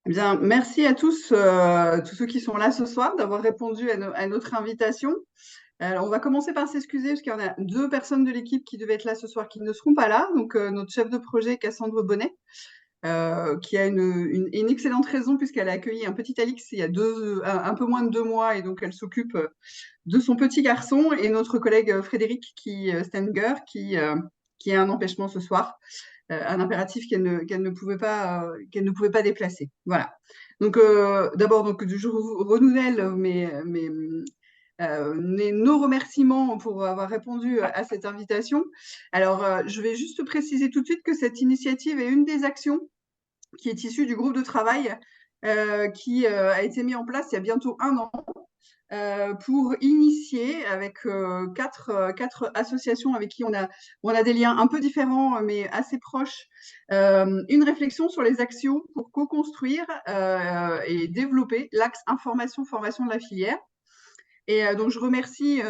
Eh bien, merci à tous ceux qui sont là ce soir, d'avoir répondu à notre invitation. Alors, on va commencer par s'excuser parce qu'il y en a deux personnes de l'équipe qui devaient être là ce soir qui ne seront pas là. Donc, notre chef de projet, Cassandre Bonnet, qui a une excellente raison puisqu'elle a accueilli un petit Alix il y a un peu moins de 2 mois et donc elle s'occupe de son petit garçon, et notre collègue Frédéric Stenger qui a un empêchement ce soir, un impératif qu'elle ne pouvait pas déplacer. Voilà. Donc d'abord, je renouvelle nos remerciements pour avoir répondu à cette invitation. Alors, je vais juste préciser tout de suite que cette initiative est une des actions qui est issue du groupe de travail qui a été mis en place il y a bientôt 1 an pour initier avec quatre associations avec qui on a des liens un peu différents mais assez proches, une réflexion sur les actions pour co-construire et développer l'axe information-formation de la filière. Et donc, je remercie,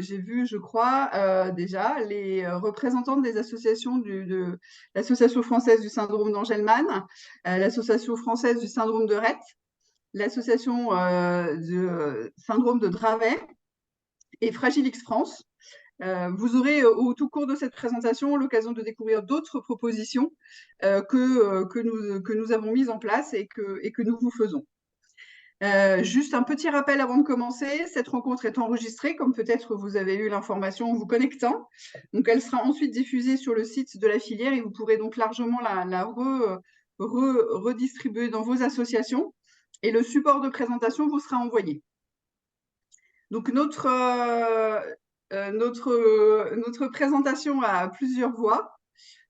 j'ai vu, je crois, déjà, les représentantes des associations de l'Association française du syndrome d'Angelman, l'Association française du syndrome de Rett, l'association de syndrome de Dravet et Fragile X France. Vous aurez au tout cours de cette présentation l'occasion de découvrir d'autres propositions que nous avons mises en place et que nous vous faisons. Juste un petit rappel avant de commencer, cette rencontre est enregistrée, comme peut-être vous avez eu l'information en vous connectant. Donc, elle sera ensuite diffusée sur le site de la filière et vous pourrez donc largement la redistribuer dans vos associations. Et le support de présentation vous sera envoyé. Donc, notre présentation à plusieurs voix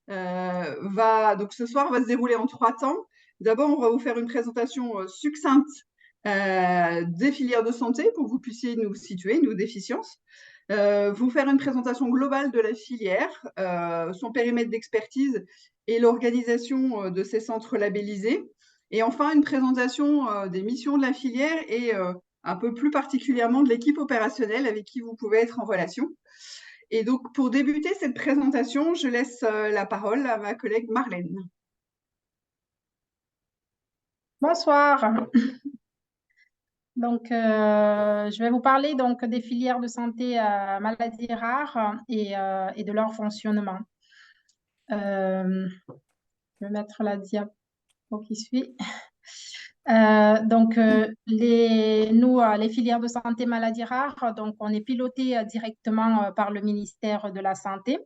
donc ce soir va se dérouler en 3 temps. D'abord, on va vous faire une présentation succincte des filières de santé pour que vous puissiez nous situer, nos déficiences. Vous faire une présentation globale de la filière, son périmètre d'expertise et l'organisation de ces centres labellisés. Et enfin, une présentation des missions de la filière et un peu plus particulièrement de l'équipe opérationnelle avec qui vous pouvez être en relation. Et donc, pour débuter cette présentation, je laisse la parole à ma collègue Marlène. Bonsoir. Donc, je vais vous parler donc des filières de santé maladies rares et de leur fonctionnement. Je vais mettre la diapo qui suit. Les filières de santé maladies rares, donc on est piloté directement par le ministère de la Santé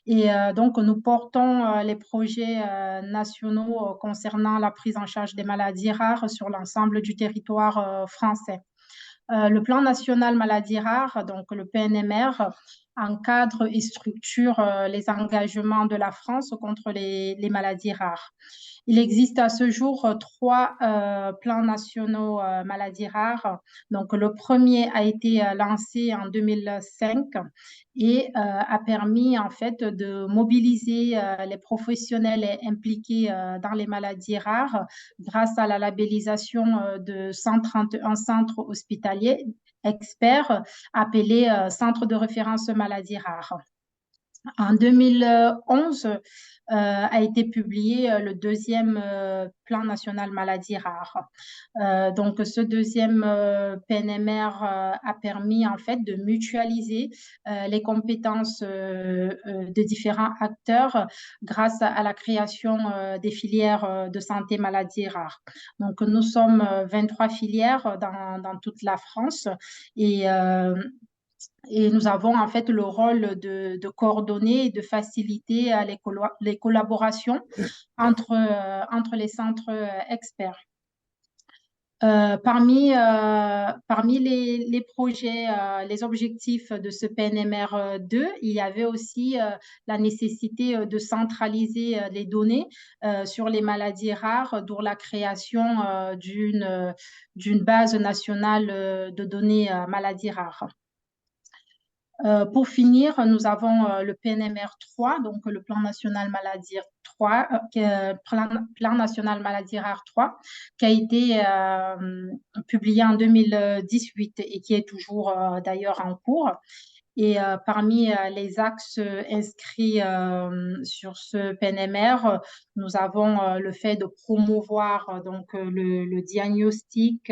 et donc nous portons les projets nationaux concernant la prise en charge des maladies rares sur l'ensemble du territoire français. Le plan national maladies rares, donc le PNMR, encadre et structure les engagements de la France contre les maladies rares. Il existe à ce jour 3 plans nationaux maladies rares. Donc, le premier a été lancé en 2005 et a permis en fait de mobiliser les professionnels impliqués dans les maladies rares grâce à la labellisation de 131 centres hospitaliers experts appelés centres de référence maladies rares. En 2011, a été publié le deuxième plan national maladies rares. Donc, ce deuxième PNMR a permis en fait de mutualiser les compétences de différents acteurs grâce à la création des filières de santé maladies rares. Donc, nous sommes 23 filières dans toute la France et nous avons en fait le rôle de coordonner et de faciliter les collaborations entre les centres experts. Parmi les projets, les objectifs de ce PNMR 2, il y avait aussi la nécessité de centraliser les données sur les maladies rares, d'où la création d'une base nationale de données maladies rares. Pour finir, nous avons le PNMR 3, donc le Plan national maladie 3, Plan national maladie rare 3, qui a été publié en 2018 et qui est toujours d'ailleurs en cours. Et parmi les axes inscrits sur ce PNMR, nous avons le fait de promouvoir le diagnostic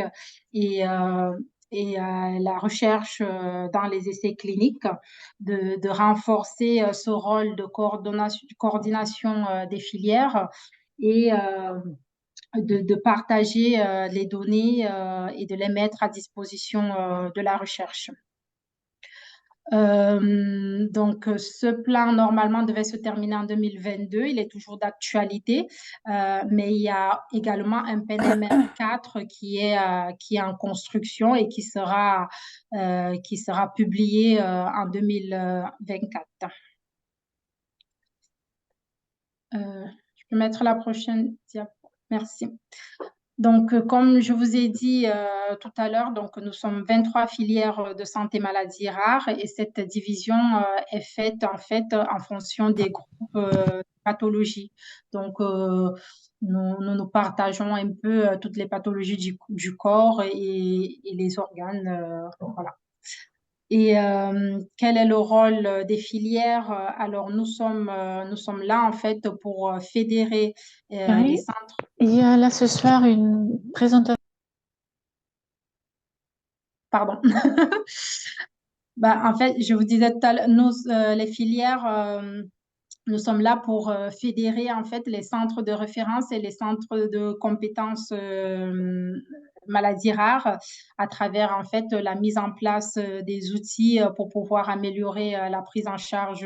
et, euh, et la recherche dans les essais cliniques, de renforcer ce rôle de coordination des filières et de partager les données et de les mettre à disposition de la recherche. Ce plan, normalement, devait se terminer en 2022. Il est toujours d'actualité, mais il y a également un PNMR 4 qui est en construction et qui sera publié en 2024. Je peux mettre la prochaine diapo. Merci. Donc, comme je vous ai dit tout à l'heure, donc nous sommes 23 filières de santé maladies rares et cette division est faite en fait en fonction des groupes de pathologies. Donc, nous partageons un peu toutes les pathologies du corps et les organes. Voilà. Et quel est le rôle des filières? Alors, nous sommes là en fait pour fédérer les centres. Il y a là ce soir une présentation. Pardon. En fait, je vous disais tout à l'heure, nous, les filières, nous sommes là pour fédérer en fait les centres de référence et les centres de compétences maladies rares à travers en fait la mise en place des outils pour pouvoir améliorer la prise en charge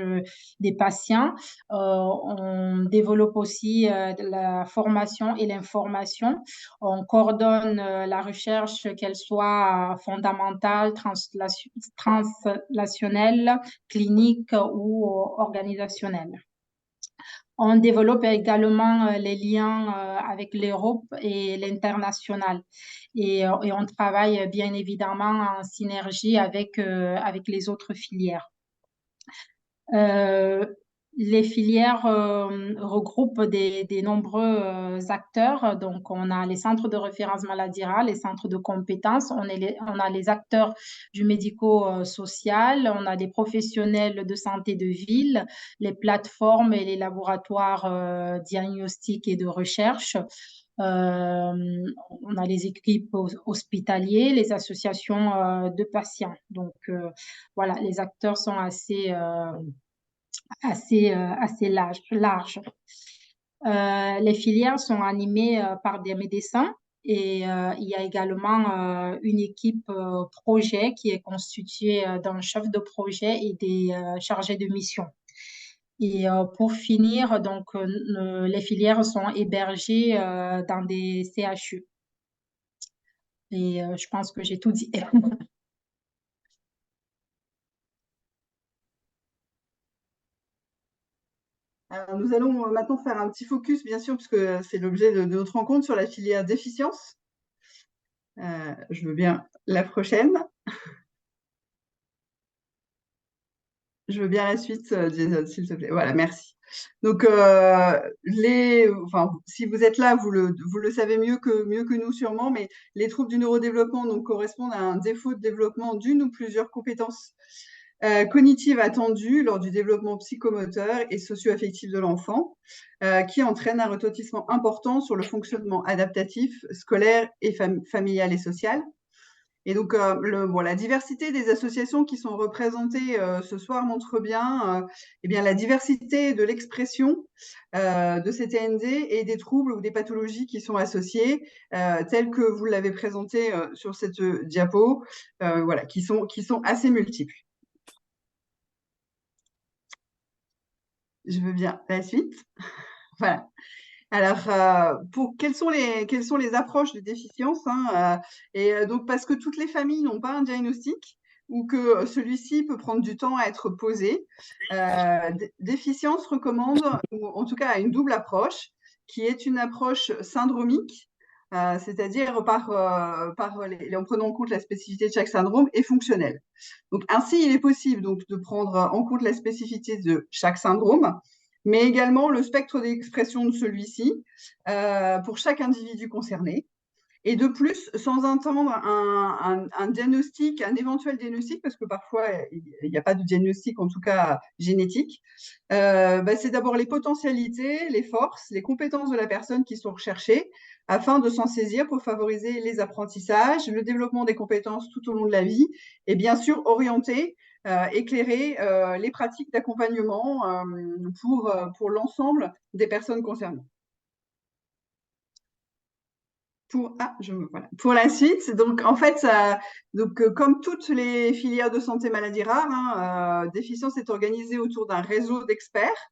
des patients. On développe aussi la formation et l'information. On coordonne la recherche, qu'elle soit fondamentale, translationnelle, clinique ou organisationnelle. On développe également les liens avec l'Europe et l'international. Et on travaille bien évidemment en synergie avec les autres filières. Les filières regroupent des nombreux acteurs. Donc, on a les centres de référence maladies rares, les centres de compétences, on a les acteurs du médico-social, on a des professionnels de santé de ville, les plateformes et les laboratoires diagnostiques et de recherche. On a les équipes hospitalières, les associations de patients. Donc, voilà, les acteurs sont assez large. Les filières sont animées par des médecins et il y a également une équipe projet qui est constituée d'un chef de projet et des chargés de mission. Et pour finir, donc, les filières sont hébergées dans des CHU. Et je pense que j'ai tout dit. Alors, nous allons maintenant faire un petit focus, bien sûr, puisque c'est l'objet de notre rencontre sur la filière déficience. Je veux bien la prochaine. Je veux bien la suite, Jason, s'il te plaît. Voilà, merci. Donc, si vous êtes là, vous le savez mieux que nous sûrement, mais les troubles du neurodéveloppement donc, correspondent à un défaut de développement d'une ou plusieurs compétences cognitives attendues lors du développement psychomoteur et socio-affectif de l'enfant, qui entraîne un retentissement important sur le fonctionnement adaptatif, scolaire et familial et social. Et donc, la diversité des associations qui sont représentées ce soir montre bien, la diversité de l'expression de ces TND et des troubles ou des pathologies qui sont associées, telles que vous l'avez présenté sur cette diapo, qui sont assez multiples. Je veux bien la suite. Voilà. Alors, quelles sont les approches de déficience donc, parce que toutes les familles n'ont pas un diagnostic ou que celui-ci peut prendre du temps à être posé, Déficience recommande, ou en tout cas, une double approche, qui est une approche syndromique, c'est-à-dire en prenant en compte la spécificité de chaque syndrome, et fonctionnelle. Donc, ainsi, il est possible donc, de prendre en compte la spécificité de chaque syndrome, mais également le spectre d'expression de celui-ci pour chaque individu concerné. Et de plus, sans attendre un diagnostic, un éventuel diagnostic, parce que parfois, il n'y a pas de diagnostic, en tout cas génétique, c'est d'abord les potentialités, les forces, les compétences de la personne qui sont recherchées, afin de s'en saisir pour favoriser les apprentissages, le développement des compétences tout au long de la vie, et bien sûr orienter, éclairer les pratiques d'accompagnement pour l'ensemble des personnes concernées. Pour la suite, donc en fait, comme toutes les filières de santé maladies rares, Déficience est organisée autour d'un réseau d'experts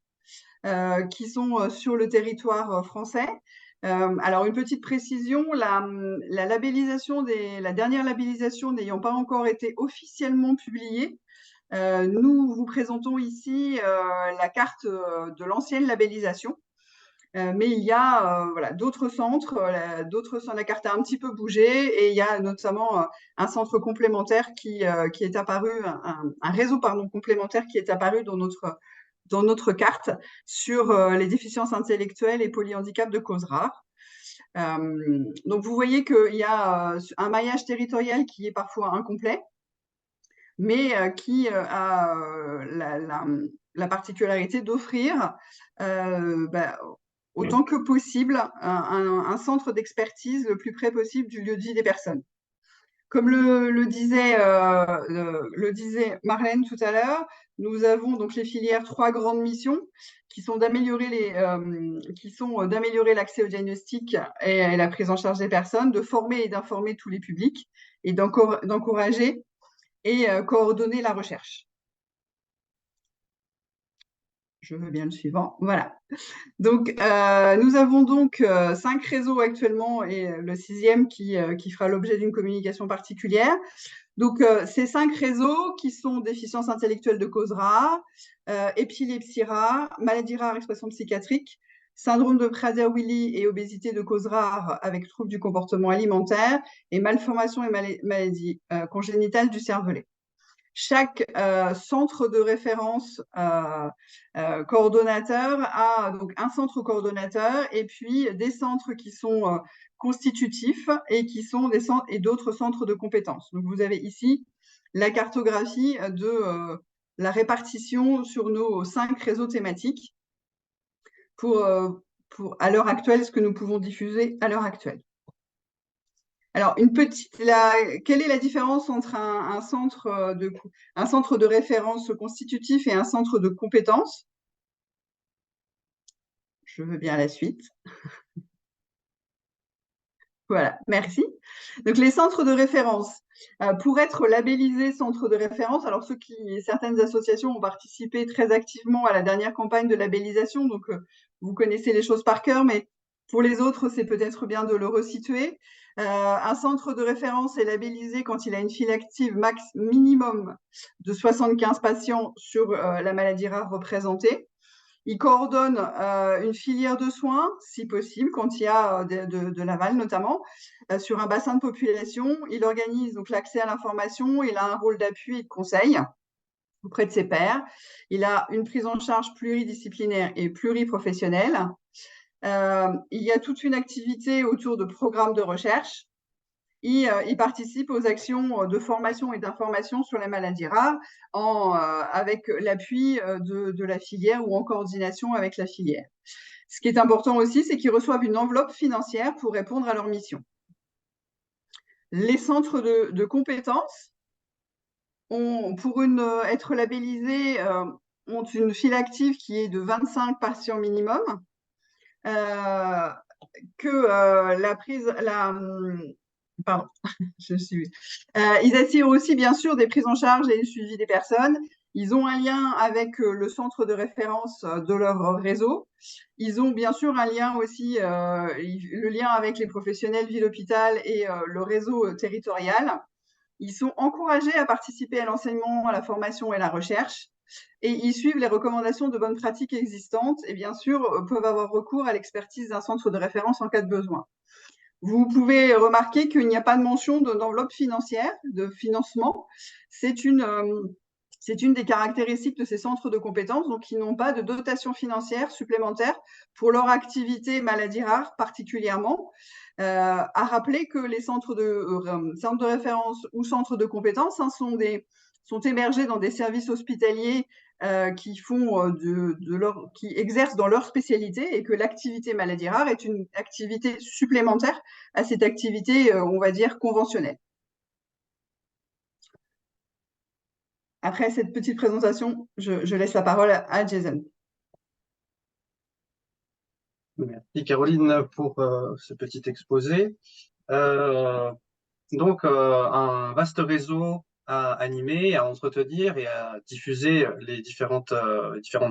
qui sont sur le territoire français. Alors, une petite précision, la dernière labellisation n'ayant pas encore été officiellement publiée, nous vous présentons ici la carte de l'ancienne labellisation. Mais il y a d'autres centres, la carte a un petit peu bougé et il y a notamment un centre complémentaire qui est apparu, un réseau complémentaire qui est apparu dans notre carte sur les déficiences intellectuelles et polyhandicaps de cause rare. Donc vous voyez qu'il y a un maillage territorial qui est parfois incomplet, mais qui a la particularité d'offrir autant que possible un centre d'expertise le plus près possible du lieu de vie des personnes. Comme le disait Marlène tout à l'heure, nous avons donc les filières 3 grandes missions qui sont d'améliorer l'accès au diagnostic et la prise en charge des personnes, de former et d'informer tous les publics et d'encourager et coordonner la recherche. Je veux bien le suivant. Voilà. Donc, nous avons donc 5 réseaux actuellement et le 6e qui fera l'objet d'une communication particulière. Donc, ces 5 réseaux qui sont déficience intellectuelle de cause rare, épilepsie rare, maladie rare, expression psychiatrique, syndrome de Prader-Willi et obésité de cause rare avec troubles du comportement alimentaire et malformation et maladie congénitale du cervelet. Chaque centre de référence coordonnateur a donc un centre coordonnateur et puis des centres qui sont constitutifs et qui sont des centres et d'autres centres de compétences. Donc, vous avez ici la cartographie de la répartition sur nos 5 réseaux thématiques pour à l'heure actuelle, ce que nous pouvons diffuser à l'heure actuelle. Alors, quelle est la différence entre un centre de référence constitutif et un centre de compétences? Je veux bien la suite. Voilà, merci. Donc, les centres de référence. Pour être labellisés centres de référence, alors certaines associations ont participé très activement à la dernière campagne de labellisation, donc vous connaissez les choses par cœur, mais pour les autres, c'est peut-être bien de le resituer. Un centre de référence est labellisé quand il a une file active minimum de 75 patients sur la maladie rare représentée. Il coordonne une filière de soins, si possible, quand il y a de l'aval notamment, sur un bassin de population. Il organise donc l'accès à l'information. Il a un rôle d'appui et de conseil auprès de ses pairs. Il a une prise en charge pluridisciplinaire et pluriprofessionnelle. Il y a toute une activité autour de programmes de recherche. Il participe aux actions de formation et d'information sur les maladies rares avec l'appui de la filière ou en coordination avec la filière. Ce qui est important aussi, c'est qu'ils reçoivent une enveloppe financière pour répondre à leur mission. Les centres de compétences, pour être labellisés, ont une file active qui est de 25 patients minimum, Pardon, ils assurent aussi bien sûr des prises en charge et le suivi des personnes. Ils ont un lien avec le centre de référence de leur réseau. Ils ont bien sûr un lien aussi, le lien avec les professionnels ville-hôpital et le réseau territorial. Ils sont encouragés à participer à l'enseignement, à la formation et à la recherche. Et ils suivent les recommandations de bonnes pratiques existantes et bien sûr peuvent avoir recours à l'expertise d'un centre de référence en cas de besoin. Vous pouvez remarquer qu'il n'y a pas de mention d'enveloppe financière, de financement. C'est une C'est une des caractéristiques de ces centres de compétences, donc qui n'ont pas de dotation financière supplémentaire pour leur activité maladie rare particulièrement. À rappeler que les centres de référence ou centres de compétences sont émergés dans des services hospitaliers qui exercent dans leur spécialité, et que l'activité maladie rare est une activité supplémentaire à cette activité, on va dire, conventionnelle. Après cette petite présentation, je laisse la parole à Jason. Merci Caroline pour ce petit exposé. Donc, un vaste réseau à animer, à entretenir et à diffuser les différentes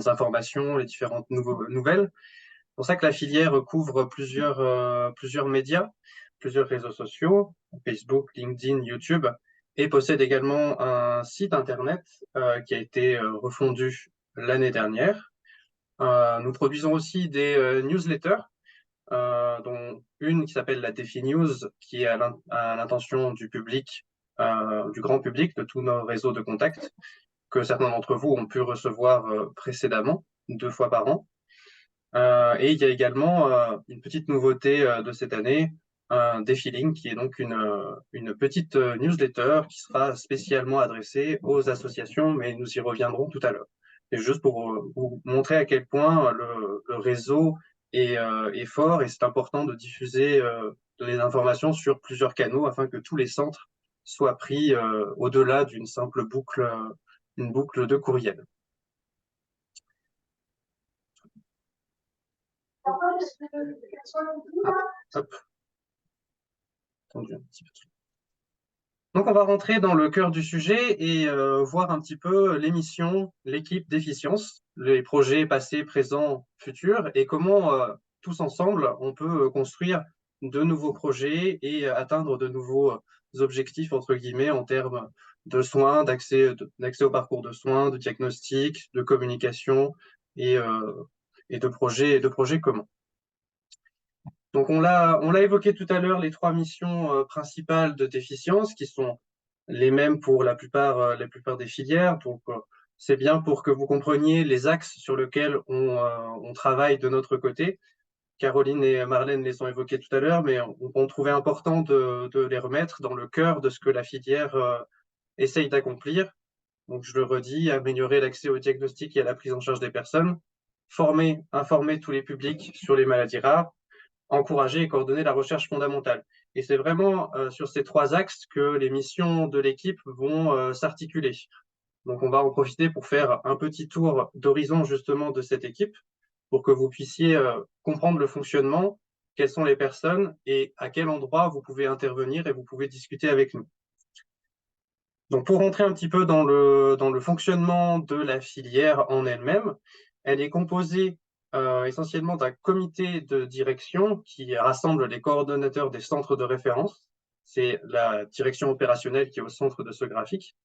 informations, les différentes nouvelles. C'est pour ça que la filière couvre plusieurs médias, plusieurs réseaux sociaux, Facebook, LinkedIn, YouTube, et possède également un site internet qui a été refondu l'année dernière. Nous produisons aussi des newsletters, dont une qui s'appelle la Défi News, qui est à l'intention du public, du grand public, de tous nos réseaux de contacts, que certains d'entre vous ont pu recevoir précédemment, 2 fois par an. Et il y a également une petite nouveauté de cette année, un Défiling, qui est donc une petite newsletter qui sera spécialement adressée aux associations, mais nous y reviendrons tout à l'heure. Et juste pour vous montrer à quel point le réseau est fort, et c'est important de diffuser les informations sur plusieurs canaux afin que tous les centres soient pris au-delà d'une simple boucle, une boucle de courriel. Hop. Donc, on va rentrer dans le cœur du sujet et voir un petit peu les missions, l'équipe d'Efficience, les projets passés, présents, futurs, et comment tous ensemble, on peut construire de nouveaux projets et atteindre de nouveaux objectifs, entre guillemets, en termes de soins, d'accès au parcours de soins, de diagnostic, de communication et de projets communs. Donc, on l'a évoqué tout à l'heure, les 3 missions principales de Déficience, qui sont les mêmes pour la plupart des filières. Donc, c'est bien pour que vous compreniez les axes sur lesquels on travaille de notre côté. Caroline et Marlène les ont évoqués tout à l'heure, mais on trouvait important de les remettre dans le cœur de ce que la filière essaye d'accomplir. Donc, je le redis, améliorer l'accès au diagnostic et à la prise en charge des personnes, informer tous les publics sur les maladies rares, encourager et coordonner la recherche fondamentale. Et c'est vraiment sur ces 3 axes que les missions de l'équipe vont s'articuler. Donc, on va en profiter pour faire un petit tour d'horizon justement de cette équipe, pour que vous puissiez comprendre le fonctionnement, quelles sont les personnes et à quel endroit vous pouvez intervenir et vous pouvez discuter avec nous. Donc, pour rentrer un petit peu dans le fonctionnement de la filière en elle-même, elle est composée essentiellement d'un comité de direction qui rassemble les coordonnateurs des centres de référence. C'est la direction opérationnelle qui est au centre de ce graphique.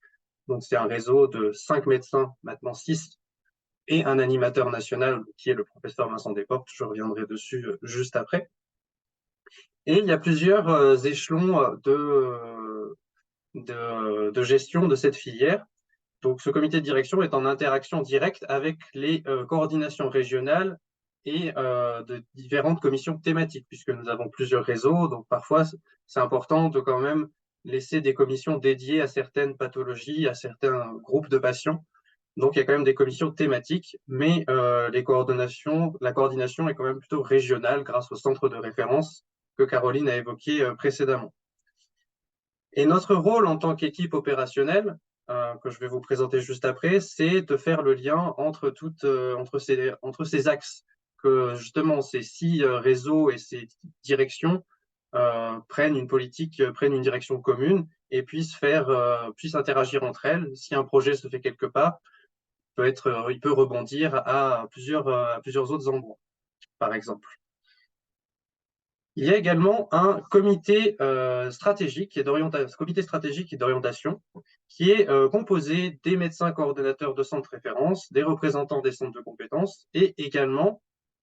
Donc, c'est un réseau de 5 médecins, maintenant 6, et un animateur national qui est le professeur Vincent Desportes. Je reviendrai dessus juste après. Et il y a plusieurs échelons de gestion de cette filière. Donc, ce comité de direction est en interaction directe avec les coordinations régionales et de différentes commissions thématiques, puisque nous avons plusieurs réseaux. Donc, parfois, c'est important de quand même laisser des commissions dédiées à certaines pathologies, à certains groupes de patients. Donc, il y a quand même des commissions thématiques, mais la coordination est quand même plutôt régionale grâce au centre de référence que Caroline a évoqué précédemment. Et notre rôle en tant qu'équipe opérationnelle, que je vais vous présenter juste après, c'est de faire le lien entre ces axes, que justement ces 6 réseaux et ces directions prennent une direction commune et puissent interagir entre elles. Si un projet se fait quelque part, il peut rebondir à plusieurs autres endroits, par exemple. Il y a également un comité stratégique et d'orientation qui est composé des médecins coordonnateurs de centres de référence, des représentants des centres de compétences et également,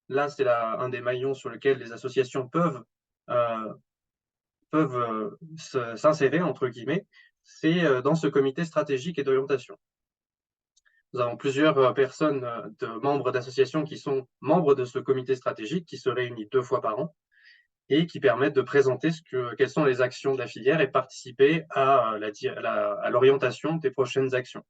là c'est un des maillons sur lequel les associations peuvent s'insérer, entre guillemets, c'est dans ce comité stratégique et d'orientation. Nous avons plusieurs personnes, membres d'associations qui sont membres de ce comité stratégique qui se réunit 2 fois par an et qui permettent de présenter quelles sont les actions de la filière et participer à l'orientation des prochaines actions.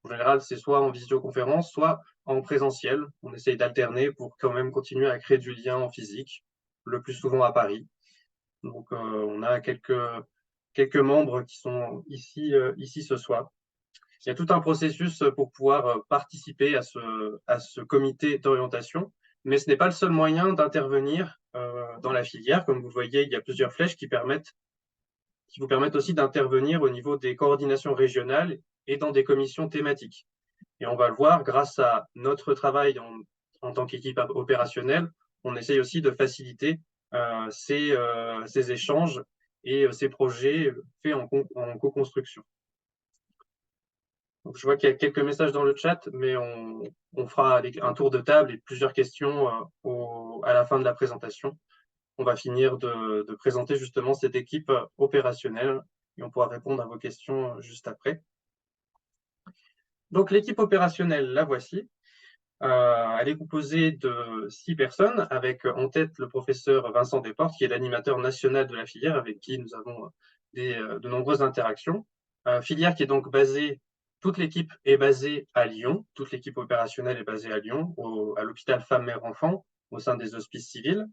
En général, c'est soit en visioconférence, soit en présentiel. On essaye d'alterner pour quand même continuer à créer du lien en physique, le plus souvent à Paris. Donc, on a quelques membres qui sont ici ce soir. Il y a tout un processus pour pouvoir participer à ce comité d'orientation, mais ce n'est pas le seul moyen d'intervenir dans la filière. Comme vous le voyez, il y a plusieurs flèches qui vous permettent aussi d'intervenir au niveau des coordinations régionales et dans des commissions thématiques. Et on va le voir, grâce à notre travail en tant qu'équipe opérationnelle, on essaye aussi de faciliter ces échanges et ces projets faits en co-construction. Donc, je vois qu'il y a quelques messages dans le chat, mais on fera un tour de table et plusieurs questions à la fin de la présentation. On va finir de présenter justement cette équipe opérationnelle et on pourra répondre à vos questions juste après. Donc, l'équipe opérationnelle, la voici. Elle est composée de 6 personnes, avec en tête le professeur Vincent Desportes, qui est l'animateur national de la filière, avec qui nous avons de nombreuses interactions. Filière qui est donc toute l'équipe est basée à Lyon, toute l'équipe opérationnelle est basée à Lyon, à l'hôpital Femmes-Mères-Enfants, au sein des hospices civils.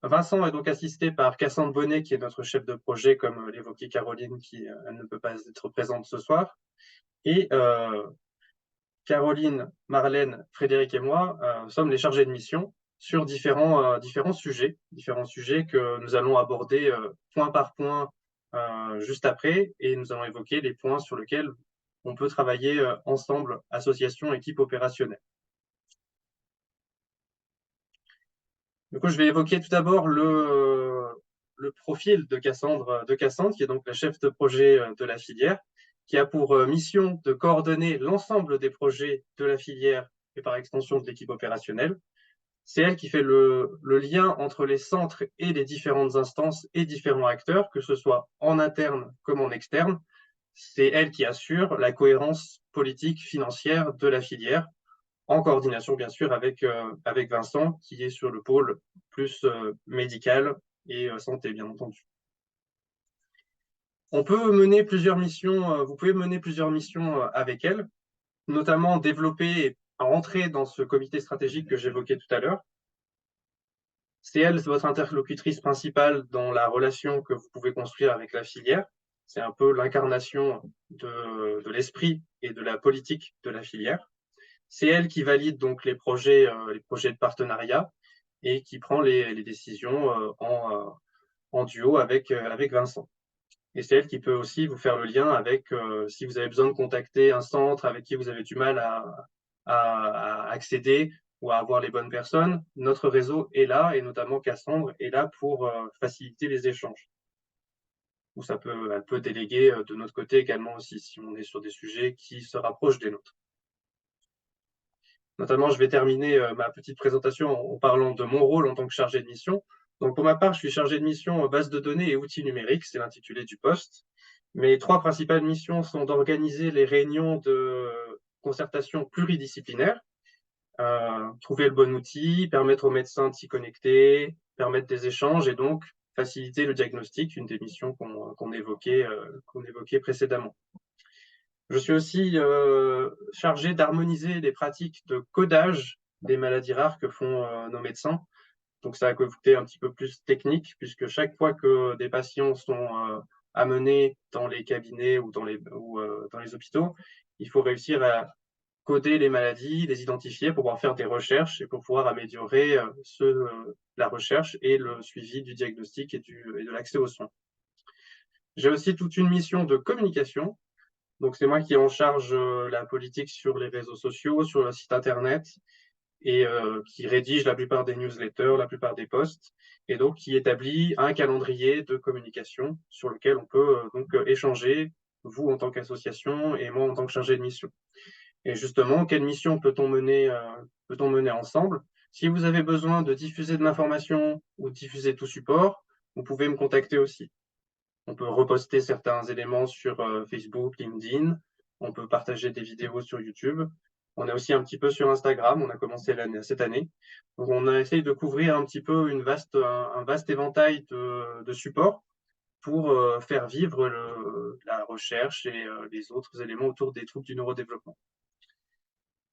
Vincent est donc assisté par Cassandre Bonnet, qui est notre chef de projet, comme l'évoquait Caroline, qui elle ne peut pas être présente ce soir. Et Caroline, Marlène, Frédéric et moi sommes les chargés de mission sur différents sujets que nous allons aborder point par point juste après, et nous allons évoquer les points sur lesquels on peut travailler ensemble, association, équipe opérationnelle. Du coup, je vais évoquer tout d'abord le profil de Cassandre, qui est donc la chef de projet de la filière, qui a pour mission de coordonner l'ensemble des projets de la filière et par extension de l'équipe opérationnelle. C'est elle qui fait le lien entre les centres et les différentes instances et différents acteurs, que ce soit en interne comme en externe. C'est elle qui assure la cohérence politique financière de la filière, en coordination bien sûr avec Vincent, qui est sur le pôle plus médical et santé, bien entendu. On peut mener plusieurs missions, vous pouvez mener plusieurs missions avec elle, notamment développer et rentrer dans ce comité stratégique que j'évoquais tout à l'heure. C'est elle, votre interlocutrice principale dans la relation que vous pouvez construire avec la filière. C'est un peu l'incarnation de l'esprit et de la politique de la filière. C'est elle qui valide donc les projets de partenariat et qui prend les décisions en duo avec Vincent. Et c'est elle qui peut aussi vous faire le lien avec, si vous avez besoin de contacter un centre avec qui vous avez du mal à accéder ou à avoir les bonnes personnes, notre réseau est là, et notamment Cassandre est là pour faciliter les échanges. Ou elle peut déléguer de notre côté également aussi, si on est sur des sujets qui se rapprochent des nôtres. Notamment, je vais terminer ma petite présentation en parlant de mon rôle en tant que chargé de mission. Donc, pour ma part, je suis chargé de mission base de données et outils numériques, c'est l'intitulé du poste. Mes 3 principales missions sont d'organiser les réunions de concertation pluridisciplinaire, trouver le bon outil, permettre aux médecins de s'y connecter, permettre des échanges et donc faciliter le diagnostic, une des missions qu'on évoquait précédemment. Je suis aussi chargé d'harmoniser les pratiques de codage des maladies rares que font nos médecins. Donc, ça a un côté un petit peu plus technique, puisque chaque fois que des patients sont amenés dans les cabinets ou dans les hôpitaux, il faut réussir à coder les maladies, les identifier pour pouvoir faire des recherches et pour pouvoir améliorer la recherche et le suivi du diagnostic et de l'accès aux soins. J'ai aussi toute une mission de communication. Donc, c'est moi qui ai en charge la politique sur les réseaux sociaux, sur le site internet, et qui rédige la plupart des newsletters, la plupart des posts, et donc qui établit un calendrier de communication sur lequel on peut donc échanger, vous en tant qu'association et moi en tant que chargé de mission. Et justement, quelle mission peut-on mener ensemble? Si vous avez besoin de diffuser de l'information ou de diffuser tout support, vous pouvez me contacter aussi. On peut reposter certains éléments sur Facebook, LinkedIn, On peut partager des vidéos sur YouTube. On est aussi un petit peu sur Instagram. On a commencé cette année. Donc, on a essayé de couvrir un petit peu un vaste éventail de supports pour faire vivre la recherche et les autres éléments autour des troubles du neurodéveloppement.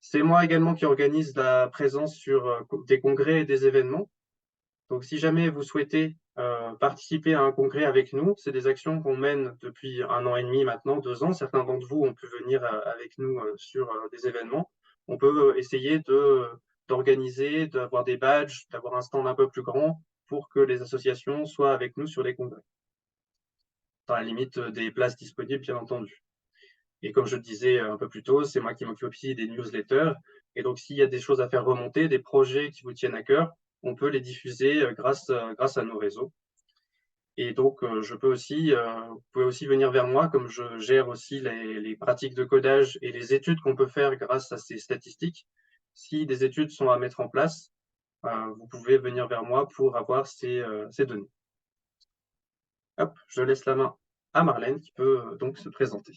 C'est moi également qui organise la présence sur des congrès et des événements. Donc, si jamais vous souhaitez participer à un congrès avec nous, c'est des actions qu'on mène depuis 1 an et demi maintenant, 2 ans. Certains d'entre vous ont pu venir avec nous sur des événements. On peut essayer d'organiser, d'avoir des badges, d'avoir un stand un peu plus grand pour que les associations soient avec nous sur les congrès. Dans la limite des places disponibles, bien entendu. Et comme je le disais un peu plus tôt, c'est moi qui m'occupe aussi des newsletters. Et donc, s'il y a des choses à faire remonter, des projets qui vous tiennent à cœur, on peut les diffuser grâce à nos réseaux. Et donc, vous pouvez aussi venir vers moi, comme je gère aussi les pratiques de codage et les études qu'on peut faire grâce à ces statistiques. Si des études sont à mettre en place, vous pouvez venir vers moi pour avoir ces données. Hop, je laisse la main à Marlène qui peut donc se présenter.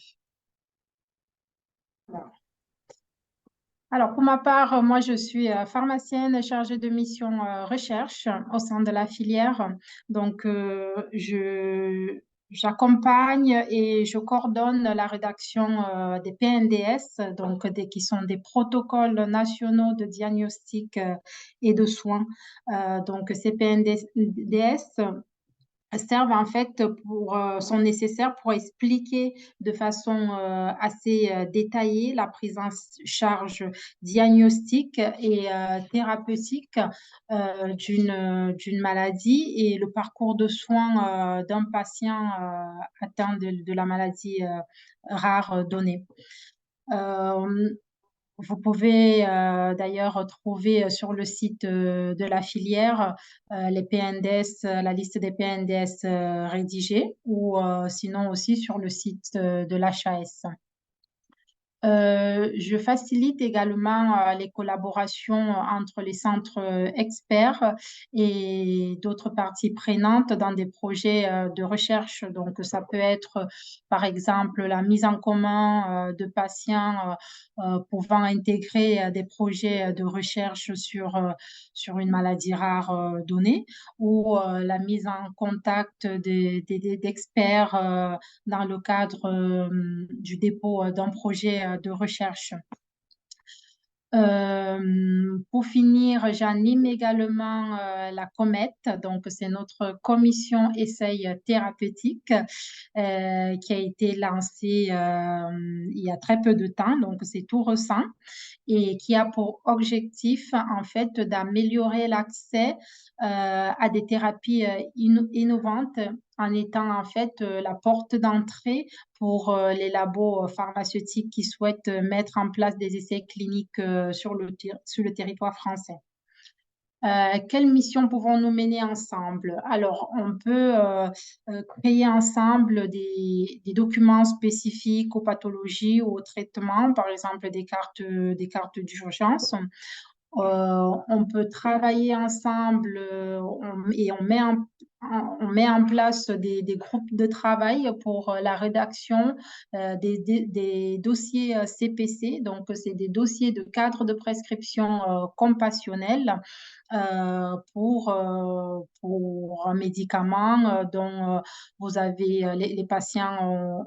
Alors, pour ma part, moi, je suis pharmacienne chargée de mission recherche au sein de la filière. Donc, j'accompagne et je coordonne la rédaction des PNDS, donc qui sont des protocoles nationaux de diagnostic et de soins. Donc, ces PNDS servent en fait sont nécessaires pour expliquer de façon assez détaillée la prise en charge diagnostique et thérapeutique d'une maladie et le parcours de soins d'un patient atteint de la maladie rare donnée. Vous pouvez d'ailleurs trouver sur le site de la filière les PNDS, la liste des PNDS rédigés ou sinon aussi sur le site de l'HAS. Je facilite également les collaborations entre les centres experts et d'autres parties prenantes dans des projets de recherche. Donc, ça peut être, par exemple, la mise en commun de patients pouvant intégrer des projets de recherche sur une maladie rare donnée ou la mise en contact d'experts dans le cadre du dépôt d'un projet de recherche. Pour finir, j'anime également la COMET, donc c'est notre commission essai thérapeutique qui a été lancée il y a très peu de temps, donc c'est tout récent et qui a pour objectif en fait d'améliorer l'accès à des thérapies innovantes en étant en fait la porte d'entrée pour les labos pharmaceutiques qui souhaitent mettre en place des essais cliniques sur le territoire français. Quelle mission pouvons-nous mener ensemble? Alors, on peut créer ensemble des documents spécifiques aux pathologies ou aux traitements, par exemple des cartes d'urgence. On peut travailler ensemble et on met en place des groupes de travail pour la rédaction des dossiers CPC. Donc, c'est des dossiers de cadre de prescription compassionnelle pour un médicament dont vous avez les patients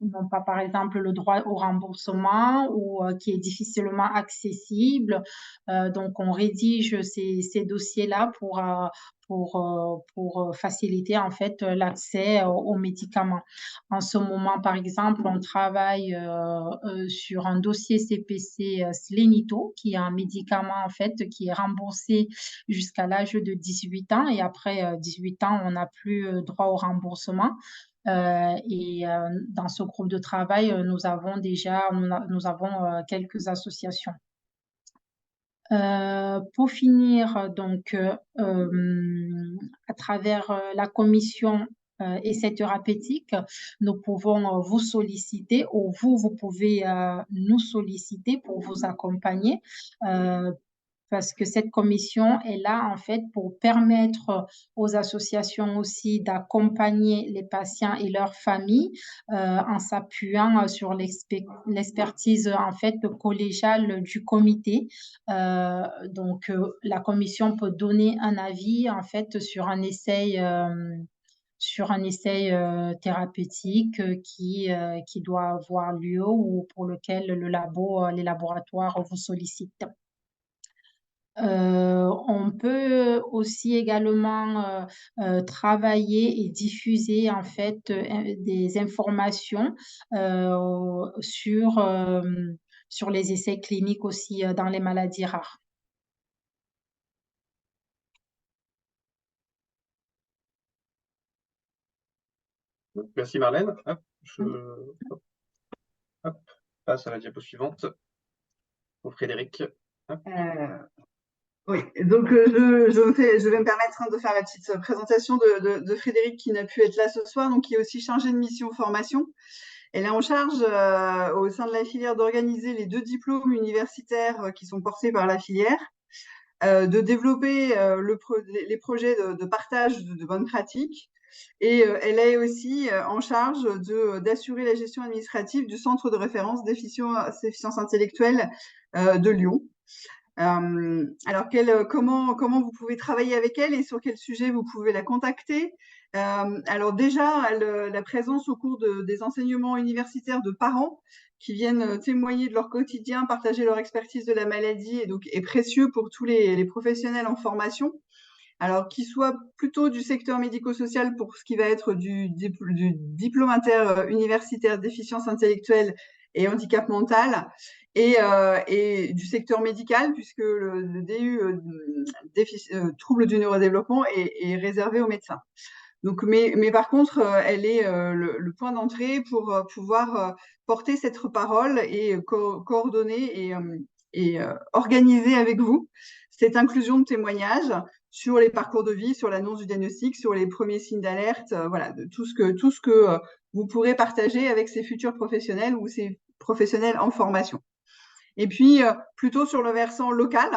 n'ont pas, par exemple, le droit au remboursement ou qui est difficilement accessible. Donc, on rédige ces dossiers-là pour faciliter en fait l'accès aux médicaments. En ce moment, par exemple, on travaille sur un dossier CPC Slenito, qui est un médicament en fait qui est remboursé jusqu'à l'âge de 18 ans et après 18 ans, on n'a plus droit au remboursement. Dans ce groupe de travail, nous avons quelques associations. Pour finir, donc, à travers la commission essai thérapeutique, nous pouvons vous solliciter ou vous pouvez nous solliciter pour vous accompagner parce que cette commission est là, en fait, pour permettre aux associations aussi d'accompagner les patients et leurs familles en s'appuyant sur l'expertise, en fait, collégiale du comité. La commission peut donner un avis, en fait, sur un essai thérapeutique qui doit avoir lieu ou pour lequel les laboratoires vous sollicitent. On peut aussi également travailler et diffuser en fait des informations sur les essais cliniques aussi dans les maladies rares. Merci Marlène. Hop, hop, passe à la diapo suivante pour Frédéric. Oui, donc je vais me permettre de faire la petite présentation de Frédéric qui n'a pu être là ce soir, donc qui est aussi chargé de mission formation. Elle est en charge au sein de la filière d'organiser les 2 diplômes universitaires qui sont portés par la filière, de développer les projets de partage de bonnes pratiques. Et elle est aussi en charge d'assurer la gestion administrative du centre de référence déficience intellectuelle de Lyon. Alors, comment vous pouvez travailler avec elle et sur quel sujet vous pouvez la contacter? Alors déjà, la présence au cours des enseignements universitaires de parents qui viennent témoigner de leur quotidien, partager leur expertise de la maladie et donc est précieux pour tous les professionnels en formation. Alors, qu'ils soient plutôt du secteur médico-social pour ce qui va être du diplôme interuniversitaire déficience intellectuelle et handicap mental, et du secteur médical, puisque le DU trouble du neurodéveloppement est réservé aux médecins. Donc, mais par contre, elle est le point d'entrée pour pouvoir porter cette parole et coordonner et organiser avec vous cette inclusion de témoignages sur les parcours de vie, sur l'annonce du diagnostic, sur les premiers signes d'alerte, voilà, de tout ce que vous pourrez partager avec ces futurs professionnels ou ces professionnels en formation. Et puis, plutôt sur le versant local,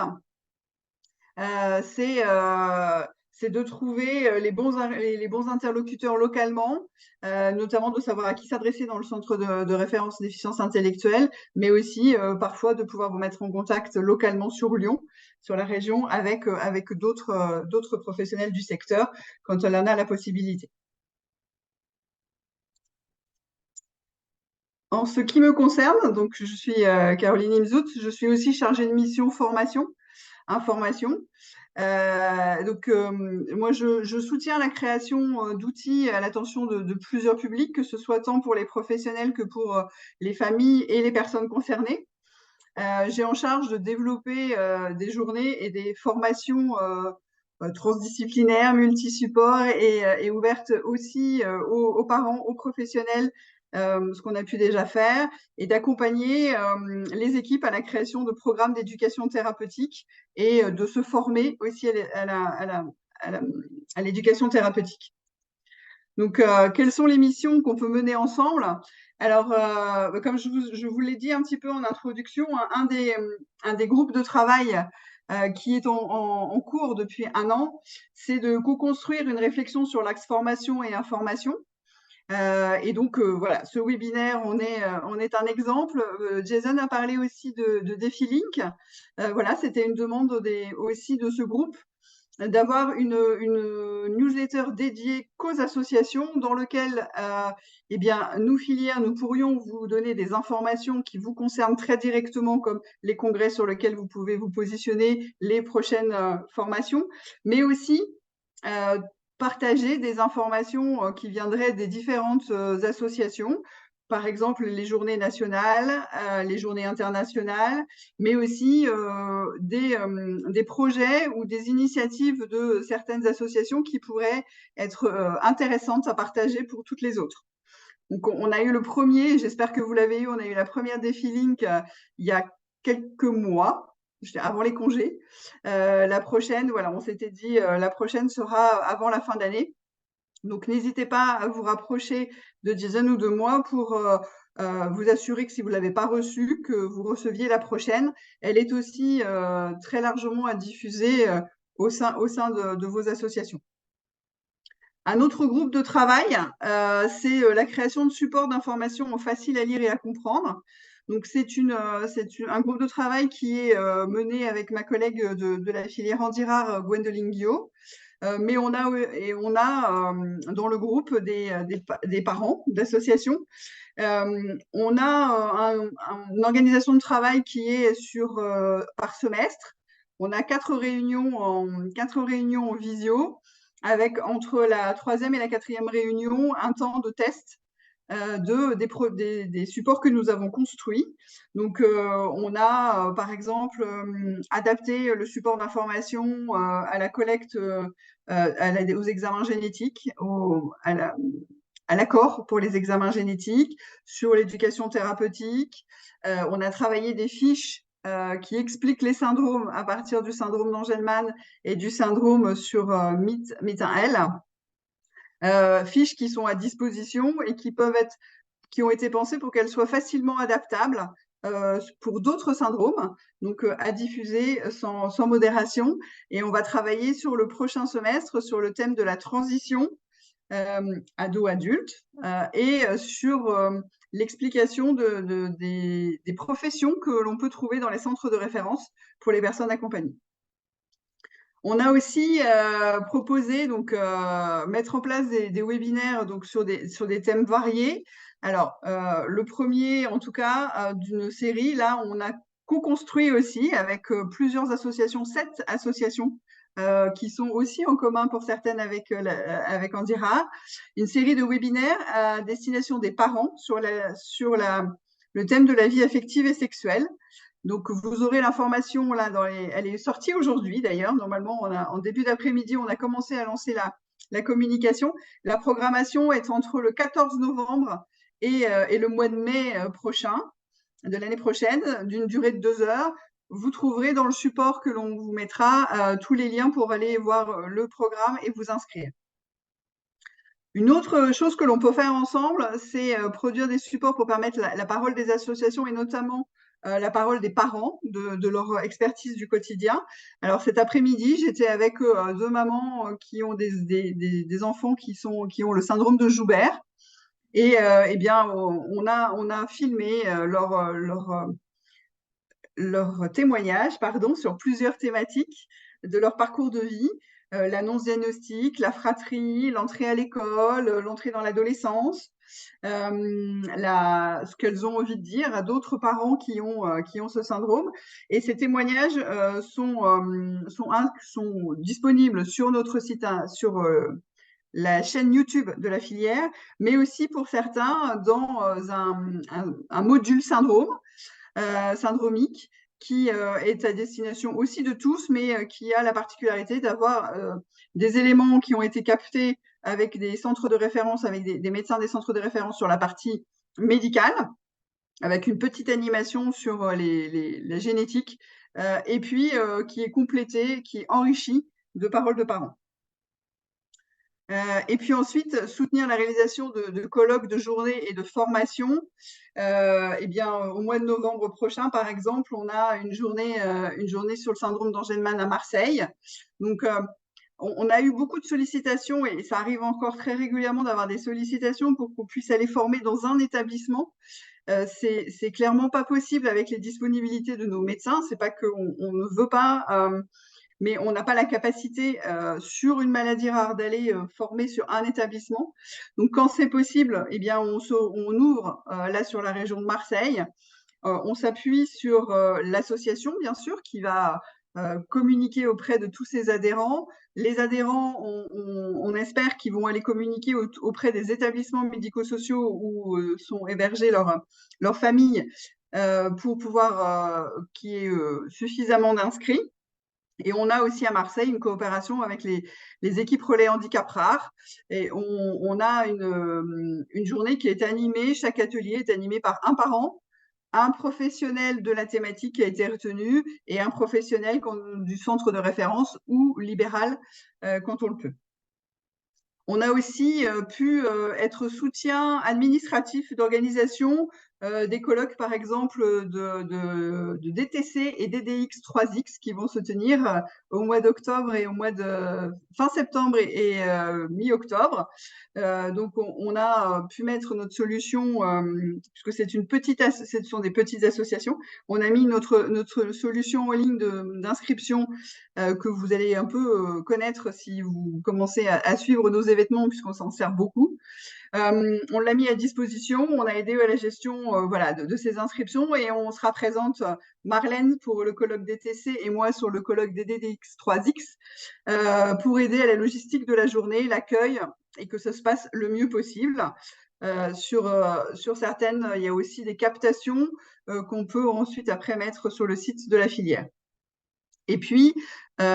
c'est de trouver les bons interlocuteurs localement, notamment de savoir à qui s'adresser dans le centre de référence déficience intellectuelle, mais aussi parfois de pouvoir vous mettre en contact localement sur Lyon, sur la région, avec d'autres professionnels du secteur quand on en a la possibilité. En ce qui me concerne, donc je suis Caroline Imzout, je suis aussi chargée de mission information. Moi, je soutiens la création d'outils à l'attention de plusieurs publics, que ce soit tant pour les professionnels que pour les familles et les personnes concernées. J'ai en charge de développer des journées et des formations transdisciplinaires, multi-supports et ouvertes aussi aux parents, aux professionnels, ce qu'on a pu déjà faire, et d'accompagner les équipes à la création de programmes d'éducation thérapeutique et de se former aussi à l'éducation thérapeutique. Donc, quelles sont les missions qu'on peut mener ensemble? Alors, comme je vous l'ai dit un petit peu en introduction, un des groupes de travail qui est en cours depuis 1 an, c'est de co-construire une réflexion sur l'axe formation et information. Et donc, voilà, ce webinaire en est un exemple. Jason a parlé aussi de DefiLink. Voilà, c'était une demande aussi de ce groupe d'avoir une newsletter dédiée qu'aux associations dans lequel eh bien, nous, filières, nous pourrions vous donner des informations qui vous concernent très directement, comme les congrès sur lesquels vous pouvez vous positionner, les prochaines formations, mais aussi partager des informations qui viendraient des différentes associations, par exemple les journées nationales, les journées internationales, mais aussi des projets ou des initiatives de certaines associations qui pourraient être intéressantes à partager pour toutes les autres. Donc, on a eu le premier, j'espère que vous l'avez eu, on a eu la première DefiLink il y a quelques mois, avant les congés. La prochaine, voilà, on s'était dit, la prochaine sera avant la fin d'année. Donc, n'hésitez pas à vous rapprocher de Jason ou de moi pour vous assurer que si vous ne l'avez pas reçue, que vous receviez la prochaine. Elle est aussi très largement à diffuser au sein de vos associations. Un autre groupe de travail, c'est la création de supports d'information faciles à lire et à comprendre. Donc, c'est un groupe de travail qui est mené avec ma collègue de la filière Handirard, Gwendoline Guillot. Mais on a dans le groupe des parents d'associations. On a une organisation de travail qui est par semestre. On a 4 réunions en visio, avec entre la 3e et la 4e réunion un temps de test des supports que nous avons construits. Donc, on a, par exemple, adapté le support d'information à la collecte, aux examens génétiques, à l'accord pour les examens génétiques, sur l'éducation thérapeutique. On a travaillé des fiches qui expliquent les syndromes à partir du syndrome d'Angelman et du syndrome sur MIT1L. Fiches qui sont à disposition et qui ont été pensées pour qu'elles soient facilement adaptables pour d'autres syndromes, donc à diffuser sans modération. Et on va travailler sur le prochain semestre sur le thème de la transition ado-adulte et sur l'explication des professions que l'on peut trouver dans les centres de référence pour les personnes accompagnées. On a aussi proposé mettre en place des webinaires sur des thèmes variés. Alors, le premier, en tout cas, d'une série, là, on a co-construit aussi avec plusieurs associations, 7 associations qui sont aussi en commun pour certaines avec Handirard, une série de webinaires à destination des parents sur le thème de la vie affective et sexuelle. Donc, vous aurez l'information là, elle est sortie aujourd'hui d'ailleurs. Normalement, en début d'après-midi, on a commencé à lancer la communication. La programmation est entre le 14 novembre et le mois de mai prochain, de l'année prochaine, d'une durée de 2 heures. Vous trouverez dans le support que l'on vous mettra tous les liens pour aller voir le programme et vous inscrire. Une autre chose que l'on peut faire ensemble, c'est produire des supports pour permettre la parole des associations et notamment la parole des parents, de leur expertise du quotidien. Alors cet après-midi, j'étais avec 2 mamans qui ont des enfants qui ont le syndrome de Joubert. Et eh bien, on a filmé leur témoignage sur plusieurs thématiques de leur parcours de vie. L'annonce diagnostique, la fratrie, l'entrée à l'école, l'entrée dans l'adolescence, ce qu'elles ont envie de dire à d'autres parents qui ont ce syndrome. Et ces témoignages sont disponibles sur notre site, sur la chaîne YouTube de la filière, mais aussi pour certains dans un module syndromique qui est à destination aussi de tous, mais qui a la particularité d'avoir des éléments qui ont été captés avec des centres de référence, avec des médecins des centres de référence sur la partie médicale, avec une petite animation sur la génétique, et puis qui est complétée, qui est enrichie de paroles de parents. Et puis ensuite, soutenir la réalisation de colloques, de journées et de formations. Eh bien, au mois de novembre prochain, par exemple, on a une journée sur le syndrome d'Angelman à Marseille. Donc, on a eu beaucoup de sollicitations et ça arrive encore très régulièrement d'avoir des sollicitations pour qu'on puisse aller former dans un établissement. C'est clairement pas possible avec les disponibilités de nos médecins. C'est pas qu'on ne veut pas, mais on n'a pas la capacité sur une maladie rare d'aller former sur un établissement. Donc, quand c'est possible, eh bien, on ouvre là sur la région de Marseille. On s'appuie sur l'association, bien sûr, qui va communiquer auprès de tous ses adhérents. Les adhérents, on espère qu'ils vont aller communiquer auprès des établissements médico-sociaux où sont hébergées leurs familles pour pouvoir qu'il y ait suffisamment d'inscrits. Et on a aussi à Marseille une coopération avec les équipes relais handicap rare. Et on a une journée qui est animée, chaque atelier est animé par un parent, un professionnel de la thématique qui a été retenu et un professionnel du centre de référence ou libéral quand on le peut. On a aussi pu être soutien administratif d'organisation, des colloques par exemple de DTC et DDX 3X qui vont se tenir au mois d'octobre et au mois de fin septembre et mi-octobre. Donc on a pu mettre notre solution, puisque ce sont des petites associations, on a mis notre solution en ligne d'inscription que vous allez un peu connaître si vous commencez à suivre nos événements, puisqu'on s'en sert beaucoup. On l'a mis à disposition, on a aidé à la gestion voilà, de ces inscriptions et on sera présente, Marlène pour le colloque DTC et moi sur le colloque des DDX 3X pour aider à la logistique de la journée, l'accueil et que ça se passe le mieux possible. Sur certaines, il y a aussi des captations qu'on peut ensuite après mettre sur le site de la filière. Et puis, il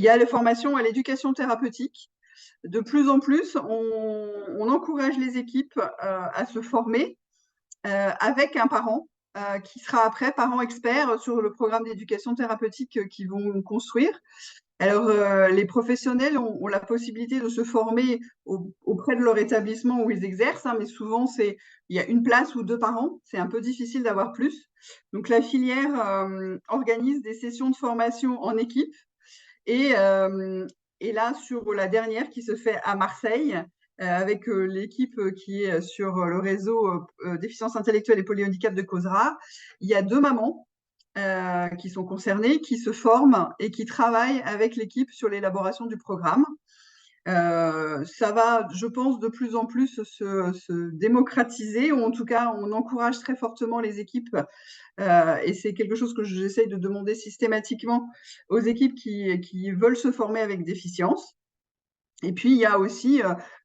y a les formations à l'éducation thérapeutique. De plus en plus, on encourage les équipes à se former avec un parent qui sera après parent expert sur le programme d'éducation thérapeutique qu'ils vont construire. Alors, les professionnels ont la possibilité de se former auprès de leur établissement où ils exercent, hein, mais souvent, il y a une place ou 2 par an. C'est un peu difficile d'avoir plus. Donc, la filière organise des sessions de formation en équipe. Et là, sur la dernière qui se fait à Marseille, avec l'équipe qui est sur le réseau déficience intellectuelle et polyhandicap de Causes Rares, il y a 2 mamans qui sont concernées, qui se forment et qui travaillent avec l'équipe sur l'élaboration du programme. Ça va, je pense, de plus en plus se démocratiser, ou en tout cas, on encourage très fortement les équipes, et c'est quelque chose que j'essaye de demander systématiquement aux équipes qui veulent se former avec déficience. Et puis, il y a aussi,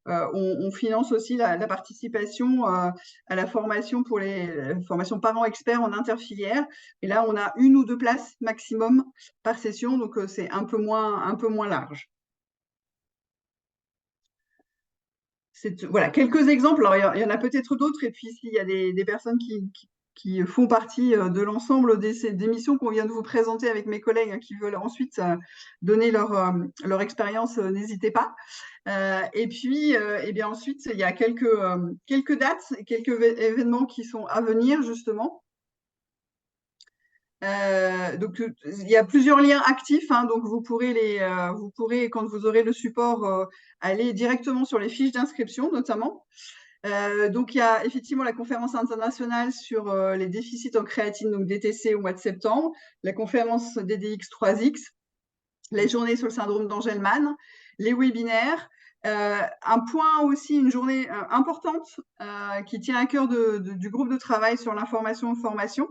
on finance aussi la participation à la formation pour les formations parents experts en interfilière. Et là, on a 1 ou 2 places maximum par session, donc c'est un peu moins large. Voilà, quelques exemples. Alors, il y en a peut-être d'autres. Et puis, s'il y a des personnes qui font partie de l'ensemble des missions qu'on vient de vous présenter avec mes collègues, hein, qui veulent ensuite donner leur expérience, n'hésitez pas. Et puis, et bien ensuite, il y a quelques dates et quelques événements qui sont à venir, justement. Donc, il y a plusieurs liens actifs, hein, donc vous pourrez, quand vous aurez le support, aller directement sur les fiches d'inscription, notamment. Donc, il y a effectivement la conférence internationale sur les déficits en créatine, donc DTC, au mois de septembre, la conférence DDX 3X, les journées sur le syndrome d'Angelman, les webinaires, un point aussi, une journée importante qui tient à cœur du groupe de travail sur l'information-formation.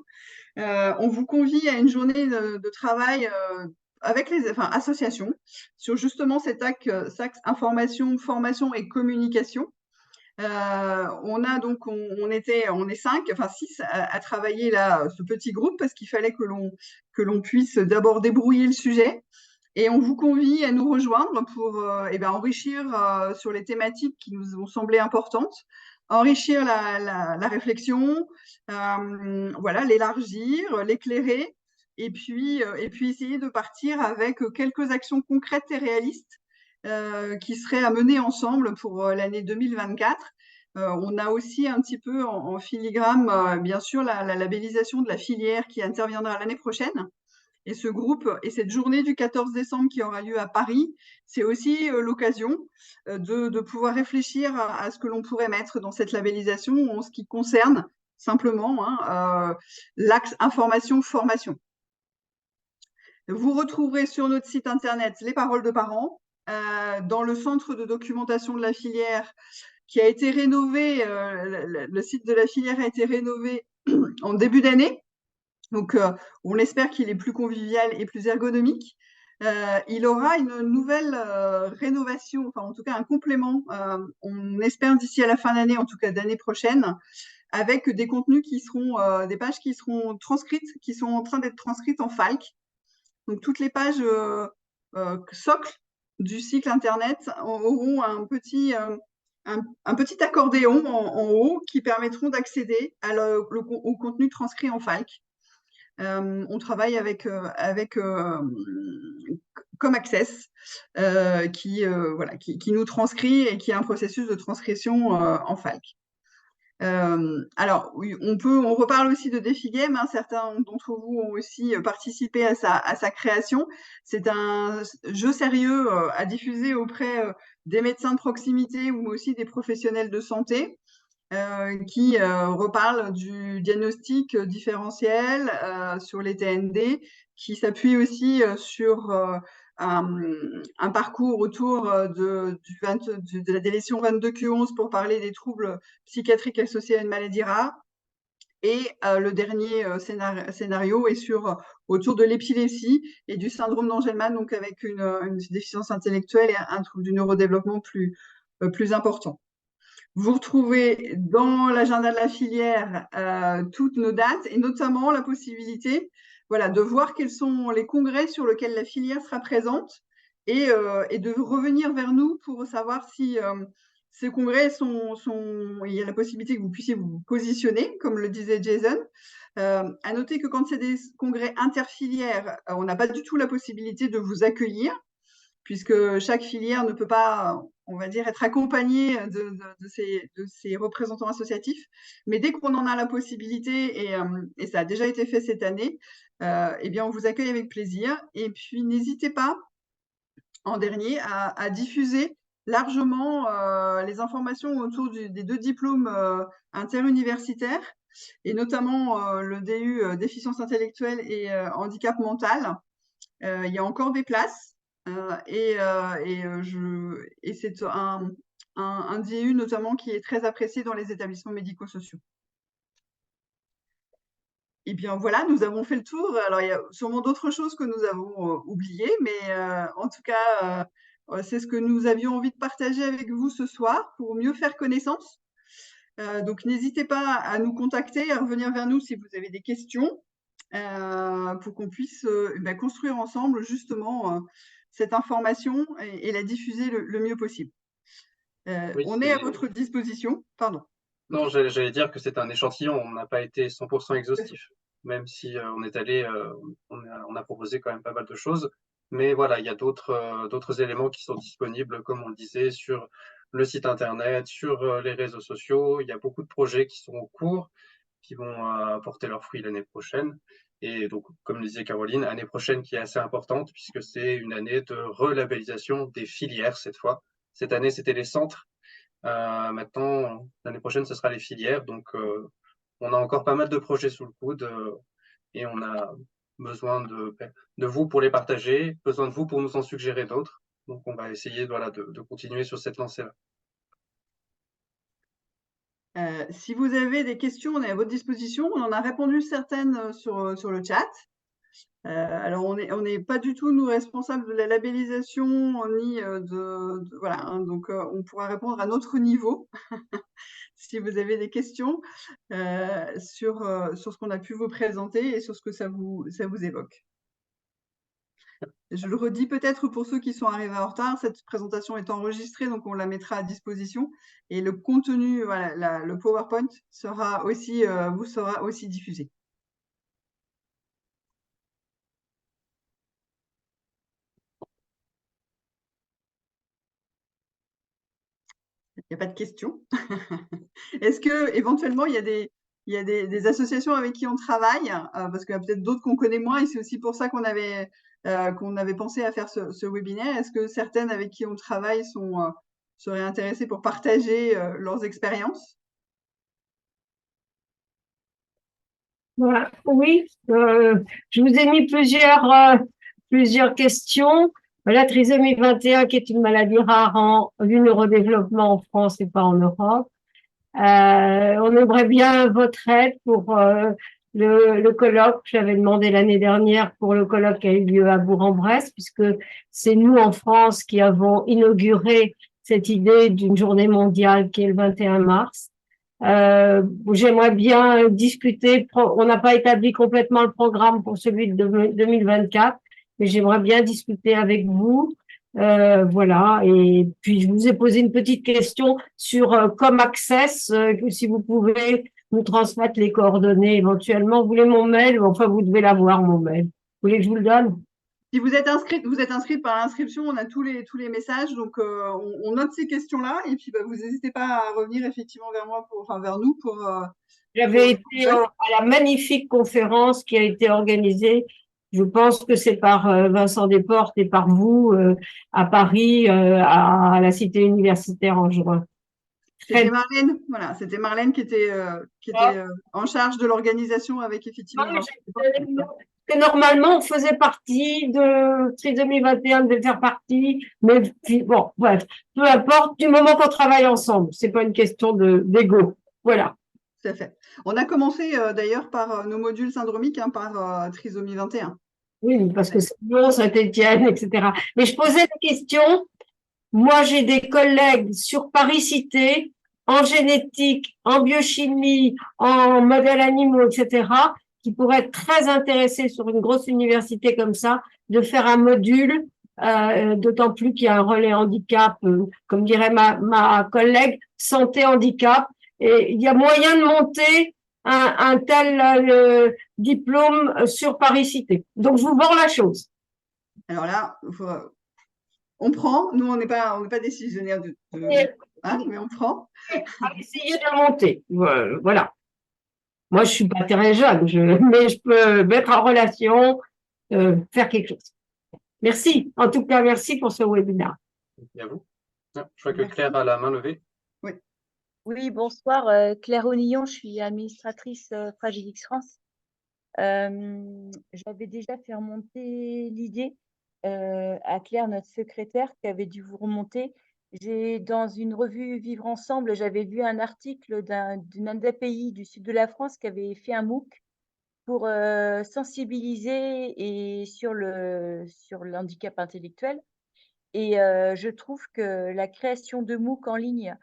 On vous convie à une journée de travail avec les associations sur justement cet axe information, formation et communication. On est 6 à travailler là, ce petit groupe, parce qu'il fallait que l'on puisse d'abord débrouiller le sujet. Et on vous convie à nous rejoindre pour enrichir sur les thématiques qui nous ont semblé importantes, enrichir la réflexion, voilà, l'élargir, l'éclairer, et puis essayer de partir avec quelques actions concrètes et réalistes qui seraient à mener ensemble pour l'année 2024. On a aussi un petit peu en filigrane, bien sûr, la labellisation de la filière qui interviendra l'année prochaine. Et ce groupe et cette journée du 14 décembre qui aura lieu à Paris, c'est aussi l'occasion de pouvoir réfléchir à ce que l'on pourrait mettre dans cette labellisation en ce qui concerne simplement l'axe information-formation. Vous retrouverez sur notre site internet les paroles de parents, dans le centre de documentation de la filière qui a été rénové, le site de la filière a été rénové en début d'année. Donc, on espère qu'il est plus convivial et plus ergonomique. Il aura une nouvelle rénovation, enfin en tout cas un complément, on espère d'ici à la fin d'année, en tout cas d'année prochaine, avec des contenus qui seront, des pages qui seront transcrites, qui sont en train d'être transcrites en FALC. Donc, toutes les pages socles du cycle Internet auront un petit accordéon en haut qui permettront d'accéder au contenu transcrit en FALC. On travaille avec comme Access, qui nous transcrit et qui est un processus de transcription en FALC. Alors, oui, on reparle aussi de Défi Game, hein, certains d'entre vous ont aussi participé à sa création. C'est un jeu sérieux à diffuser auprès des médecins de proximité ou aussi des professionnels de santé. Qui reparle du diagnostic différentiel sur les TND, qui s'appuie aussi sur un parcours autour de la délétion 22q11 pour parler des troubles psychiatriques associés à une maladie rare. Et le dernier scénario est autour de l'épilepsie et du syndrome d'Angelman, donc avec une déficience intellectuelle et un trouble du neurodéveloppement plus important. Vous retrouvez dans l'agenda de la filière toutes nos dates et notamment la possibilité de voir quels sont les congrès sur lesquels la filière sera présente et de revenir vers nous pour savoir si ces congrès il y a la possibilité que vous puissiez vous positionner, comme le disait Jason. À noter que quand c'est des congrès interfilières, on n'a pas du tout la possibilité de vous accueillir, puisque chaque filière ne peut pas, on va dire, être accompagnée de ses représentants associatifs. Mais dès qu'on en a la possibilité, et ça a déjà été fait cette année, eh bien, on vous accueille avec plaisir. Et puis, n'hésitez pas, en dernier, à diffuser largement les informations autour des 2 diplômes interuniversitaires, et notamment le DU déficience intellectuelle et handicap mental. Il y a encore des places. Et c'est un DU notamment qui est très apprécié dans les établissements médico-sociaux. Et bien voilà, nous avons fait le tour. Alors il y a sûrement d'autres choses que nous avons oubliées, mais en tout cas, c'est ce que nous avions envie de partager avec vous ce soir pour mieux faire connaissance. Donc n'hésitez pas à nous contacter, à revenir vers nous si vous avez des questions, pour qu'on puisse construire ensemble justement cette information et la diffuser le mieux possible. Oui, on est à votre disposition. Pardon. Non, j'allais dire que c'est un échantillon, on n'a pas été 100% exhaustif, même si on est allé, on a proposé quand même pas mal de choses. Mais voilà, il y a d'autres éléments qui sont disponibles, comme on le disait, sur le site internet, sur les réseaux sociaux. Il y a beaucoup de projets qui sont en cours, qui vont porter leurs fruits l'année prochaine. Et donc, comme le disait Caroline, année prochaine qui est assez importante, puisque c'est une année de relabellisation des filières cette fois. Cette année, c'était les centres. Maintenant, l'année prochaine, ce sera les filières. Donc, on a encore pas mal de projets sous le coude et on a besoin de vous pour les partager, besoin de vous pour nous en suggérer d'autres. Donc, on va essayer de continuer sur cette lancée-là. Si vous avez des questions, on est à votre disposition. On en a répondu certaines sur le chat. Alors, on n'est pas du tout, nous, responsables de la labellisation, ni voilà, hein, donc on pourra répondre à notre niveau si vous avez des questions sur ce qu'on a pu vous présenter et sur ce que ça vous évoque. Je le redis peut-être pour ceux qui sont arrivés en retard, cette présentation est enregistrée, donc on la mettra à disposition. Et le contenu, voilà, le PowerPoint vous sera aussi diffusé. Il n'y a pas de questions. Est-ce que éventuellement il y a des associations avec qui on travaille, parce qu'il y a peut-être d'autres qu'on connaît moins, et c'est aussi pour ça qu'on avait pensé à faire ce webinaire. Est-ce que certaines avec qui on travaille seraient intéressées pour partager leurs expériences? Oui, je vous ai mis plusieurs questions. La trisomie 21, qui est une maladie rare du neurodéveloppement en France et pas en Europe. On aimerait bien votre aide pour le colloque. J'avais demandé l'année dernière pour le colloque qui a eu lieu à Bourg-en-Bresse, puisque c'est nous en France qui avons inauguré cette idée d'une journée mondiale qui est le 21 mars. J'aimerais bien discuter. On n'a pas établi complètement le programme pour celui de 2024, mais j'aimerais bien discuter avec vous. Voilà. Et puis, je vous ai posé une petite question sur ComAccess, si vous pouvez nous transmettre les coordonnées éventuellement. Vous voulez mon mail? Enfin, vous devez l'avoir, mon mail. Vous voulez que je vous le donne? Si vous êtes inscrite par l'inscription, on a tous les messages, donc on note ces questions-là, et puis vous n'hésitez pas à revenir effectivement vers nous pour. J'avais été à la magnifique conférence qui a été organisée. Je pense que c'est par Vincent Desportes et par vous à Paris, à la Cité universitaire en juin. C'était Marlène, voilà, c'était Marlène qui était en charge de l'organisation avec effectivement. Que normalement, on faisait partie de Trisomie 21, devait faire partie, mais bon, bref, peu importe, du moment qu'on travaille ensemble, c'est pas une question d'ego. Voilà. Tout à fait. On a commencé d'ailleurs par nos modules syndromiques, par Trisomie 21. Oui, parce que c'est bon, Saint-Étienne, etc. Mais je posais la question. Moi, j'ai des collègues sur Paris-Cité, en génétique, en biochimie, en modèles animaux, etc., qui pourraient être très intéressés sur une grosse université comme ça, de faire un module, d'autant plus qu'il y a un relais handicap, comme dirait ma collègue, santé-handicap. Et il y a moyen de monter un tel diplôme sur Paris-Cité. Donc, je vous vends la chose. Alors là, on prend. Nous, on n'est pas décisionnaire mais on prend. Essayer de la monter. Voilà. Moi, je suis pas très jeune, mais je peux mettre en relation, faire quelque chose. Merci. En tout cas, merci pour ce webinaire. Merci à vous. Je vois que Claire a la main levée. Oui, bonsoir. Claire Onillon, je suis administratrice Fragilix France. J'avais déjà fait remonter l'idée à Claire, notre secrétaire, qui avait dû vous remonter. Dans une revue Vivre Ensemble, j'avais vu un article d'une API du sud de la France qui avait fait un MOOC pour sensibiliser et sur le handicap intellectuel. Et je trouve que la création de MOOC en ligne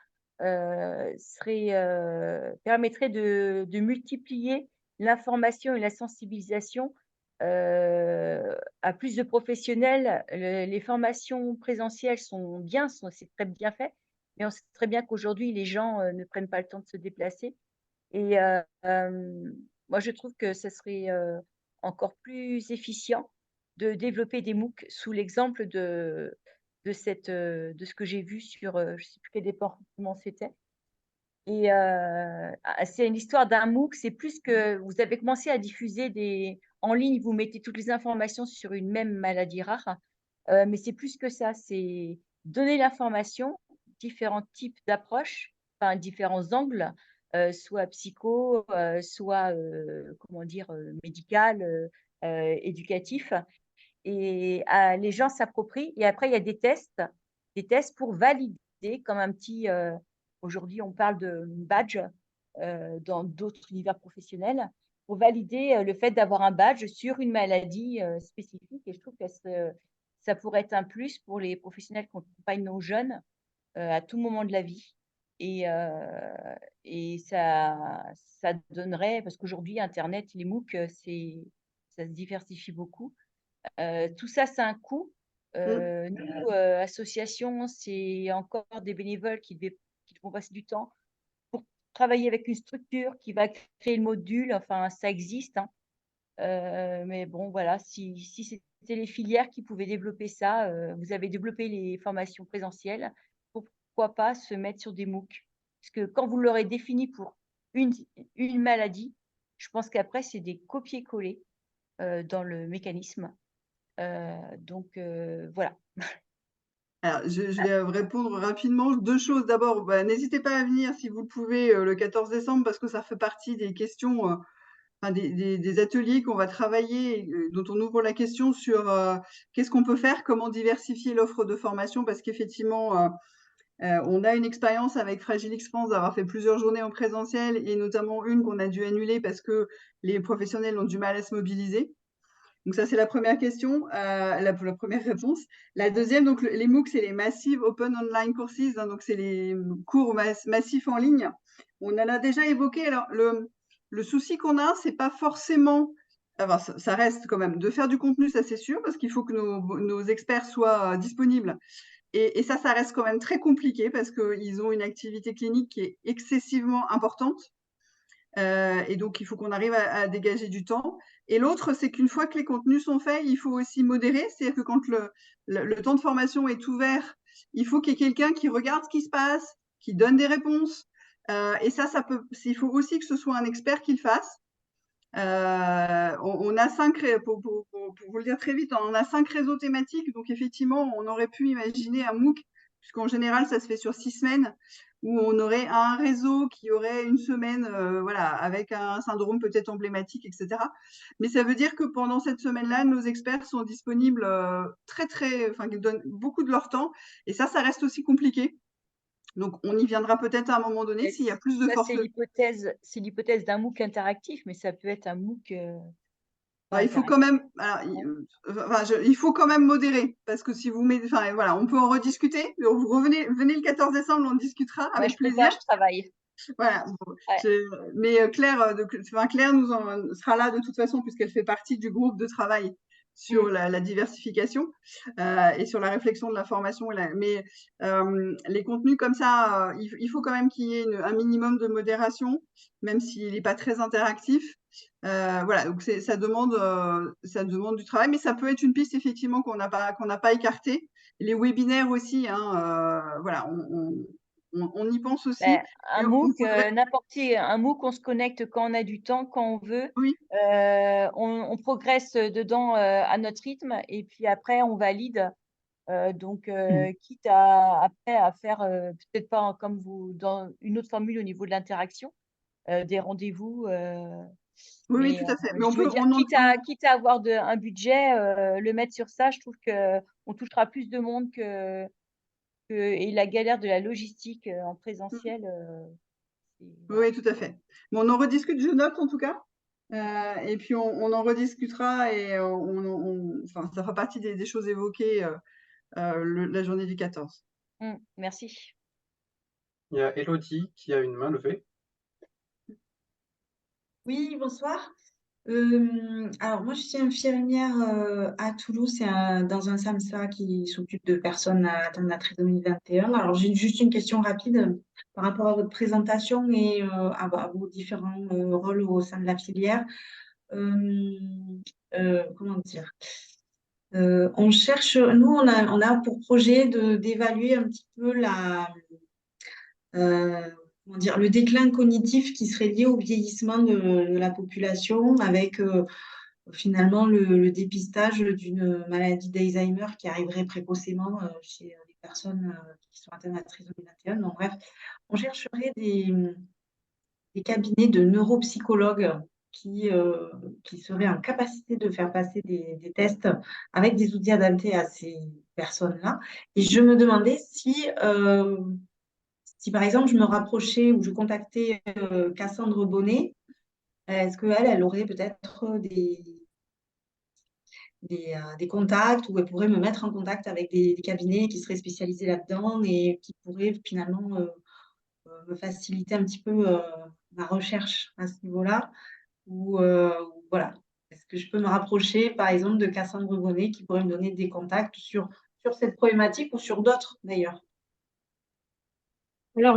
permettrait de multiplier l'information et la sensibilisation à plus de professionnels. Les formations présentielles sont bien, c'est très bien fait, mais on sait très bien qu'aujourd'hui, les gens ne prennent pas le temps de se déplacer. Et moi, je trouve que ce serait encore plus efficient de développer des MOOC sous l'exemple de ce que j'ai vu sur, je ne sais plus quel département c'était. Et c'est une histoire d'un MOOC, c'est plus que vous avez commencé à diffuser en ligne, vous mettez toutes les informations sur une même maladie rare, mais c'est plus que ça, c'est donner l'information, différents types d'approches, enfin différents angles, soit psycho, soit comment dire, médical, éducatif. Et les gens s'approprient. Et après, il y a des tests pour valider, comme un petit. Aujourd'hui, on parle de badge dans d'autres univers professionnels, pour valider le fait d'avoir un badge sur une maladie spécifique. Et je trouve que ça pourrait être un plus pour les professionnels qui accompagnent nos jeunes à tout moment de la vie. Et ça donnerait, parce qu'aujourd'hui, Internet, les MOOC, ça se diversifie beaucoup. Tout ça, c'est un coût. Nous, association, c'est encore des bénévoles qui vont passer du temps pour travailler avec une structure qui va créer le module. Enfin, ça existe. Mais bon, voilà, si c'était les filières qui pouvaient développer ça, vous avez développé les formations présentielles, pourquoi pas se mettre sur des MOOC? Parce que quand vous l'aurez défini pour une maladie, je pense qu'après, c'est des copier-coller dans le mécanisme. Donc, voilà. Alors, je vais répondre rapidement. Deux choses. D'abord, n'hésitez pas à venir si vous le pouvez le 14 décembre parce que ça fait partie des questions, des ateliers qu'on va travailler, dont on ouvre la question sur qu'est-ce qu'on peut faire, comment diversifier l'offre de formation parce qu'effectivement, on a une expérience avec Fragilix France d'avoir fait plusieurs journées en présentiel et notamment une qu'on a dû annuler parce que les professionnels ont du mal à se mobiliser. Donc ça, c'est la première question, la première réponse. La deuxième, donc les MOOC, c'est les Massive Open Online Courses, donc c'est les cours massifs en ligne. On en a déjà évoqué. Alors, le souci qu'on a, c'est pas forcément, enfin, ça reste quand même de faire du contenu, ça c'est sûr, parce qu'il faut que nos experts soient disponibles. Et ça reste quand même très compliqué parce qu'ils ont une activité clinique qui est excessivement importante. Et donc, il faut qu'on arrive à dégager du temps. Et l'autre, c'est qu'une fois que les contenus sont faits, il faut aussi modérer. C'est-à-dire que quand le temps de formation est ouvert, il faut qu'il y ait quelqu'un qui regarde ce qui se passe, qui donne des réponses. Et il faut aussi que ce soit un expert qui le fasse. On a 5, pour vous le dire très vite, on a 5 réseaux thématiques. Donc, effectivement, on aurait pu imaginer un MOOC, puisqu'en général, ça se fait sur 6 semaines, où on aurait un réseau qui aurait une semaine, voilà, avec un syndrome peut-être emblématique, etc. Mais ça veut dire que pendant cette semaine-là, nos experts sont disponibles enfin, ils donnent beaucoup de leur temps. Et ça reste aussi compliqué. Donc, on y viendra peut-être à un moment donné s'il y a plus de force. C'est l'hypothèse d'un MOOC interactif, mais ça peut être un MOOC. Il faut quand même, il faut quand même modérer, parce que si vous mettez, enfin voilà, on peut en rediscuter. Vous venez le 14 décembre, on discutera avec plaisir. Je travaille. Voilà. Mais Claire, Claire sera là de toute façon, puisqu'elle fait partie du groupe de travail sur la diversification et sur la réflexion de la formation. Mais les contenus comme ça, il faut quand même qu'il y ait un minimum de modération, même s'il n'est pas très interactif. Voilà, donc ça demande du travail, mais ça peut être une piste effectivement qu'on n'a pas écartée. Les webinaires aussi, hein, voilà, on y pense aussi. Un MOOC, un MOOC, on se connecte quand on a du temps, quand on veut. Oui. On progresse dedans à notre rythme et puis après on valide. Quitte après à faire peut-être pas comme vous dans une autre formule au niveau de l'interaction, des rendez-vous. Oui, tout à fait. Mais quitte à avoir un budget, le mettre sur ça, je trouve qu'on touchera plus de monde et la galère de la logistique en présentiel. Oui, tout à fait. Bon, on en rediscute, je note en tout cas. Et puis on en rediscutera et enfin, ça fera partie des choses évoquées la journée du 14. Merci. Il y a Elodie qui a une main levée. Oui, bonsoir. Alors, moi, je suis infirmière à Toulouse, c'est dans un SAMSA qui s'occupe de personnes atteintes de la trisomie 21. Alors, j'ai juste une question rapide par rapport à votre présentation et à vos différents rôles au sein de la filière. Comment dire? On cherche, nous, on a pour projet d'évaluer un petit peu comment dire, le déclin cognitif qui serait lié au vieillissement de la population avec finalement le dépistage d'une maladie d'Alzheimer qui arriverait précocement chez les personnes qui sont atteintes de la trisomie 21. Donc, bref, on chercherait des cabinets de neuropsychologues qui seraient en capacité de faire passer des tests avec des outils adaptés à ces personnes-là. Et je me demandais si par exemple, je me rapprochais ou je contactais Cassandre Bonnet, est-ce qu'elle aurait peut-être des contacts où elle pourrait me mettre en contact avec des cabinets qui seraient spécialisés là-dedans et qui pourraient finalement me faciliter un petit peu ma recherche à ce niveau-là voilà. Est-ce que je peux me rapprocher, par exemple, de Cassandre Bonnet qui pourrait me donner des contacts sur cette problématique ou sur d'autres d'ailleurs? Alors,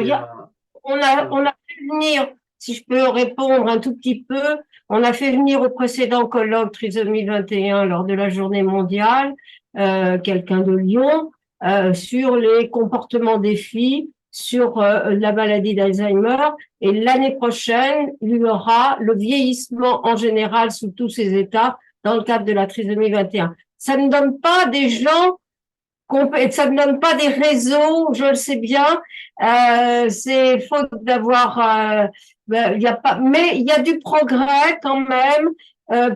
on a fait venir, si je peux répondre un tout petit peu, on a fait venir au précédent colloque Trisomie 21 lors de la journée mondiale, quelqu'un de Lyon, sur les comportements des filles, sur la maladie d'Alzheimer. Et l'année prochaine, il y aura le vieillissement en général sous tous ses états dans le cadre de la Trisomie 21. Ça ne donne pas des gens ça ne donne pas des réseaux, je le sais bien. C'est faute d'avoir. Il y a pas, mais il y a du progrès quand même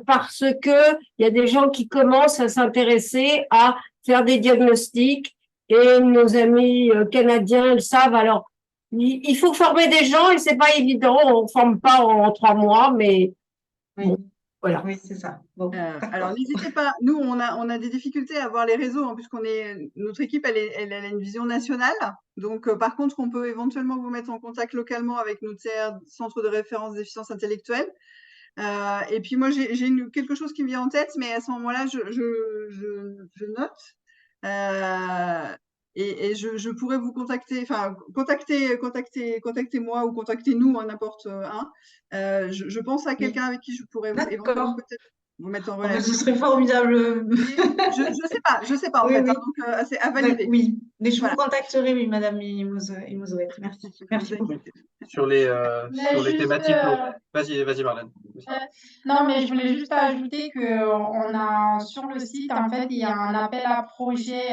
parce que il y a des gens qui commencent à s'intéresser à faire des diagnostics et nos amis canadiens le savent. Alors, il faut former des gens et c'est pas évident. On forme pas en 3 mois, mais oui. Bon, voilà. Oui, c'est ça. Bon, alors, n'hésitez pas. Nous, on a des difficultés à avoir les réseaux, hein, notre équipe, elle a une vision nationale. Donc, par contre, on peut éventuellement vous mettre en contact localement avec notre centre de référence déficience intellectuelle. Et puis, moi, j'ai quelque chose qui me vient en tête, mais à ce moment-là, je note. Et je pourrais vous contacter, enfin, contactez-moi ou contactez-nous, n'importe un. Je pense à quelqu'un avec qui je pourrais éventuellement peut-être vous mettre en Oh, ben, relation. ce serait formidable. Je sais pas en Oui, fait, oui. hein, donc c'est à valider. Oui, mais je Voilà. vous contacterai, oui, Madame Imosouet. Merci. Merci beaucoup. Sur les, Mais sur les juste, thématiques locales. Vas-y, Marlène. non, mais je voulais juste ajouter qu'on a sur le site, en fait, il y a un appel à projet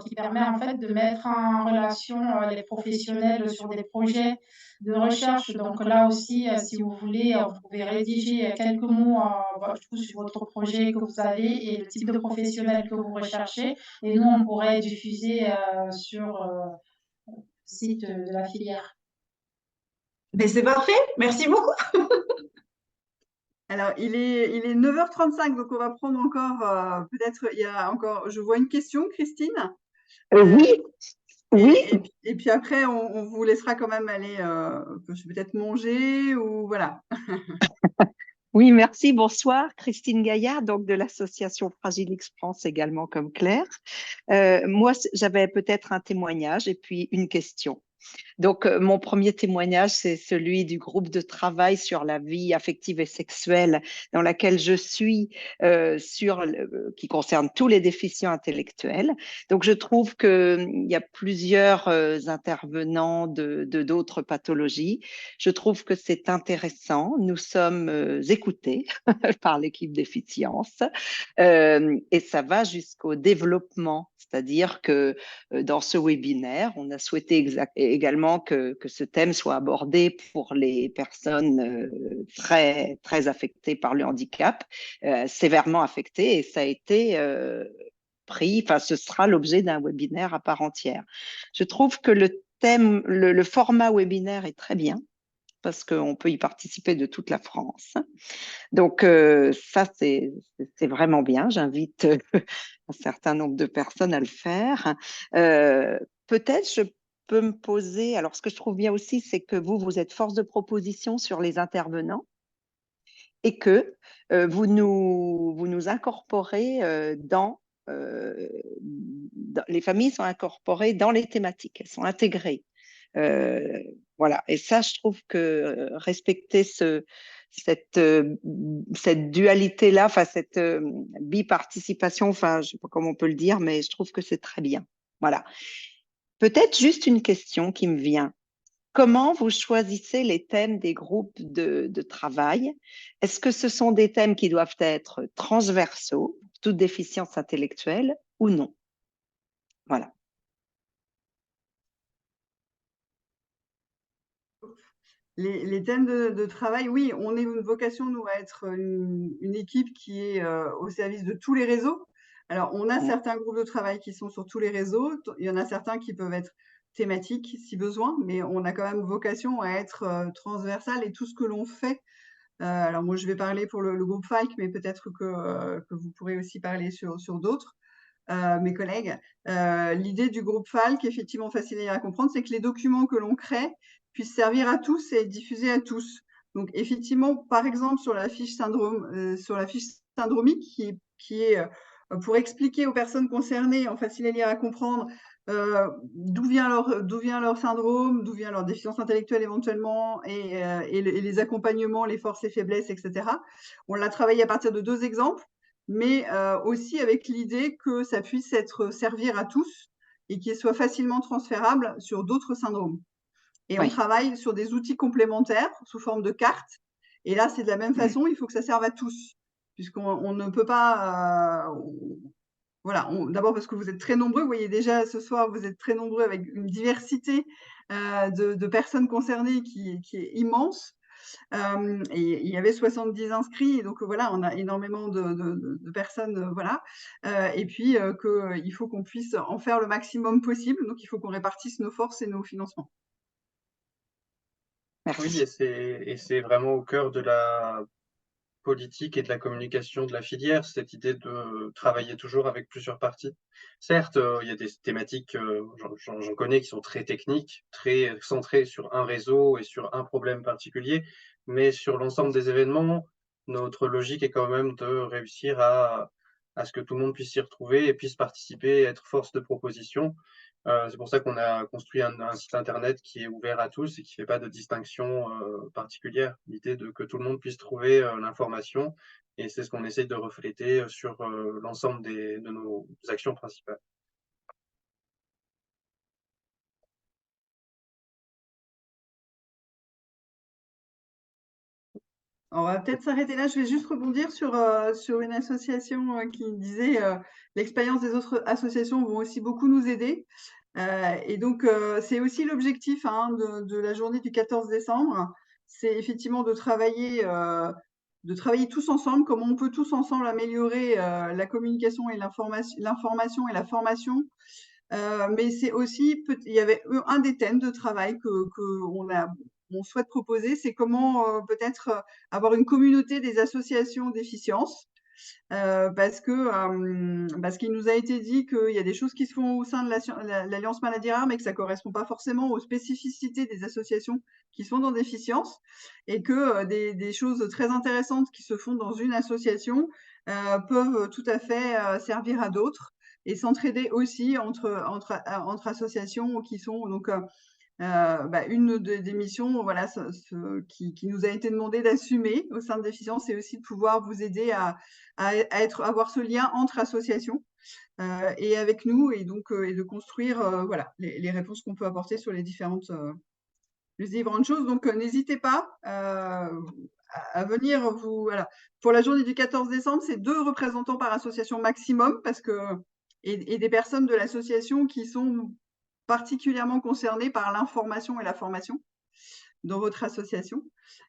qui permet en fait de mettre en relation les professionnels sur des projets de recherche. Donc là aussi, si vous voulez, vous pouvez rédiger quelques mots sur votre projet que vous avez et le type de professionnel que vous recherchez. Et nous, on pourrait diffuser sur le site de la filière. Mais c'est parfait. Merci beaucoup. Alors, il est 9h35, donc on va prendre encore, peut-être, il y a encore, je vois une question, Christine. Oui, oui. Et puis après, on vous laissera quand même aller peut-être manger ou voilà. Oui, merci. Bonsoir, Christine Gaillard, donc de l'association Fragilix France également comme Claire. Moi, j'avais peut-être un témoignage et puis une question. Donc, mon premier témoignage, c'est celui du groupe de travail sur la vie affective et sexuelle dans laquelle je suis, qui concerne tous les déficients intellectuels. Donc, je trouve qu'il y a plusieurs intervenants de d'autres pathologies. Je trouve que c'est intéressant. Nous sommes écoutés par l'équipe déficience et ça va jusqu'au développement. C'est-à-dire que dans ce webinaire, on a souhaité également que ce thème soit abordé pour les personnes très, très affectées par le handicap, sévèrement affectées, et ça a été pris, enfin, ce sera l'objet d'un webinaire à part entière. Je trouve que le thème, le format webinaire est très bien, parce qu'on peut y participer de toute la France. Donc, ça, c'est vraiment bien. J'invite un certain nombre de personnes à le faire. Peut-être je peux me poser, alors ce que je trouve bien aussi, c'est que vous êtes force de proposition sur les intervenants et que vous nous incorporez les familles sont incorporées dans les thématiques, elles sont intégrées. Voilà. Et ça, je trouve que respecter cette dualité-là, enfin cette biparticipation, enfin je sais pas comment on peut le dire, mais je trouve que c'est très bien. Voilà. Peut-être juste une question qui me vient. Comment vous choisissez les thèmes des groupes de travail? Est-ce que ce sont des thèmes qui doivent être transversaux, toute déficience intellectuelle, ou non? Voilà. Les thèmes de travail, oui, on est une vocation, nous, à être une équipe qui est au service de tous les réseaux. Alors, on a certains groupes de travail qui sont sur tous les réseaux. Il y en a certains qui peuvent être thématiques si besoin, mais on a quand même vocation à être transversal et tout ce que l'on fait. Alors, moi, je vais parler pour le groupe Falk, mais peut-être que vous pourrez aussi parler sur d'autres. Mes collègues. L'idée du groupe Falk, effectivement facile à comprendre, c'est que les documents que l'on crée puissent servir à tous et être diffusés à tous. Donc effectivement, par exemple, sur la fiche syndromique, qui est pour expliquer aux personnes concernées, en facile à lire à comprendre, d'où vient leur syndrome, d'où vient leur déficience intellectuelle éventuellement, et les accompagnements, les forces et faiblesses, etc. On l'a travaillé à partir de 2 exemples, mais aussi avec l'idée que ça puisse servir à tous et qu'il soit facilement transférable sur d'autres syndromes. Et on travaille sur des outils complémentaires sous forme de cartes. Et là, c'est de la même façon, il faut que ça serve à tous, puisqu'on ne peut pas. Voilà, d'abord parce que vous êtes très nombreux. Vous voyez déjà ce soir, vous êtes très nombreux avec une diversité de personnes concernées qui est immense. Et il y avait 70 inscrits, donc voilà, on a énormément de personnes, voilà. Et puis qu'il faut qu'on puisse en faire le maximum possible, donc il faut qu'on répartisse nos forces et nos financements. Oui, et c'est vraiment au cœur de la politique et de la communication de la filière, cette idée de travailler toujours avec plusieurs parties. Certes, il y a des thématiques, j'en connais, qui sont très techniques, très centrées sur un réseau et sur un problème particulier, mais sur l'ensemble des événements, notre logique est quand même de réussir à ce que tout le monde puisse s'y retrouver et puisse participer et être force de proposition. C'est pour ça qu'on a construit un site internet qui est ouvert à tous et qui ne fait pas de distinction particulière. L'idée de que tout le monde puisse trouver l'information Et c'est ce qu'on essaie de refléter sur l'ensemble de nos actions principales. On va peut-être s'arrêter là. Je vais juste rebondir sur une association qui disait l'expérience des autres associations vont aussi beaucoup nous aider. Et donc, c'est aussi l'objectif de la journée du 14 décembre. C'est effectivement de travailler tous ensemble, comment on peut tous ensemble améliorer la communication et l'information et la formation. Mais c'est aussi, il y avait un des thèmes de travail on souhaite proposer, c'est comment peut-être avoir une communauté des associations d'efficience. Parce qu'il nous a été dit qu'il y a des choses qui se font au sein de l'Alliance Maladies Rares, mais que ça correspond pas forcément aux spécificités des associations qui sont dans déficience, et que des choses très intéressantes qui se font dans une association peuvent tout à fait servir à d'autres et s'entraider aussi entre associations qui sont donc une des missions voilà, qui nous a été demandé d'assumer au sein de Déficience, c'est aussi de pouvoir vous aider à avoir ce lien entre associations et avec nous, et donc et de construire voilà, les réponses qu'on peut apporter sur les différentes choses. Donc n'hésitez pas à venir voilà. Pour la journée du 14 décembre, c'est 2 représentants par association maximum, parce que et des personnes de l'association qui sont particulièrement concernées par l'information et la formation dans votre association.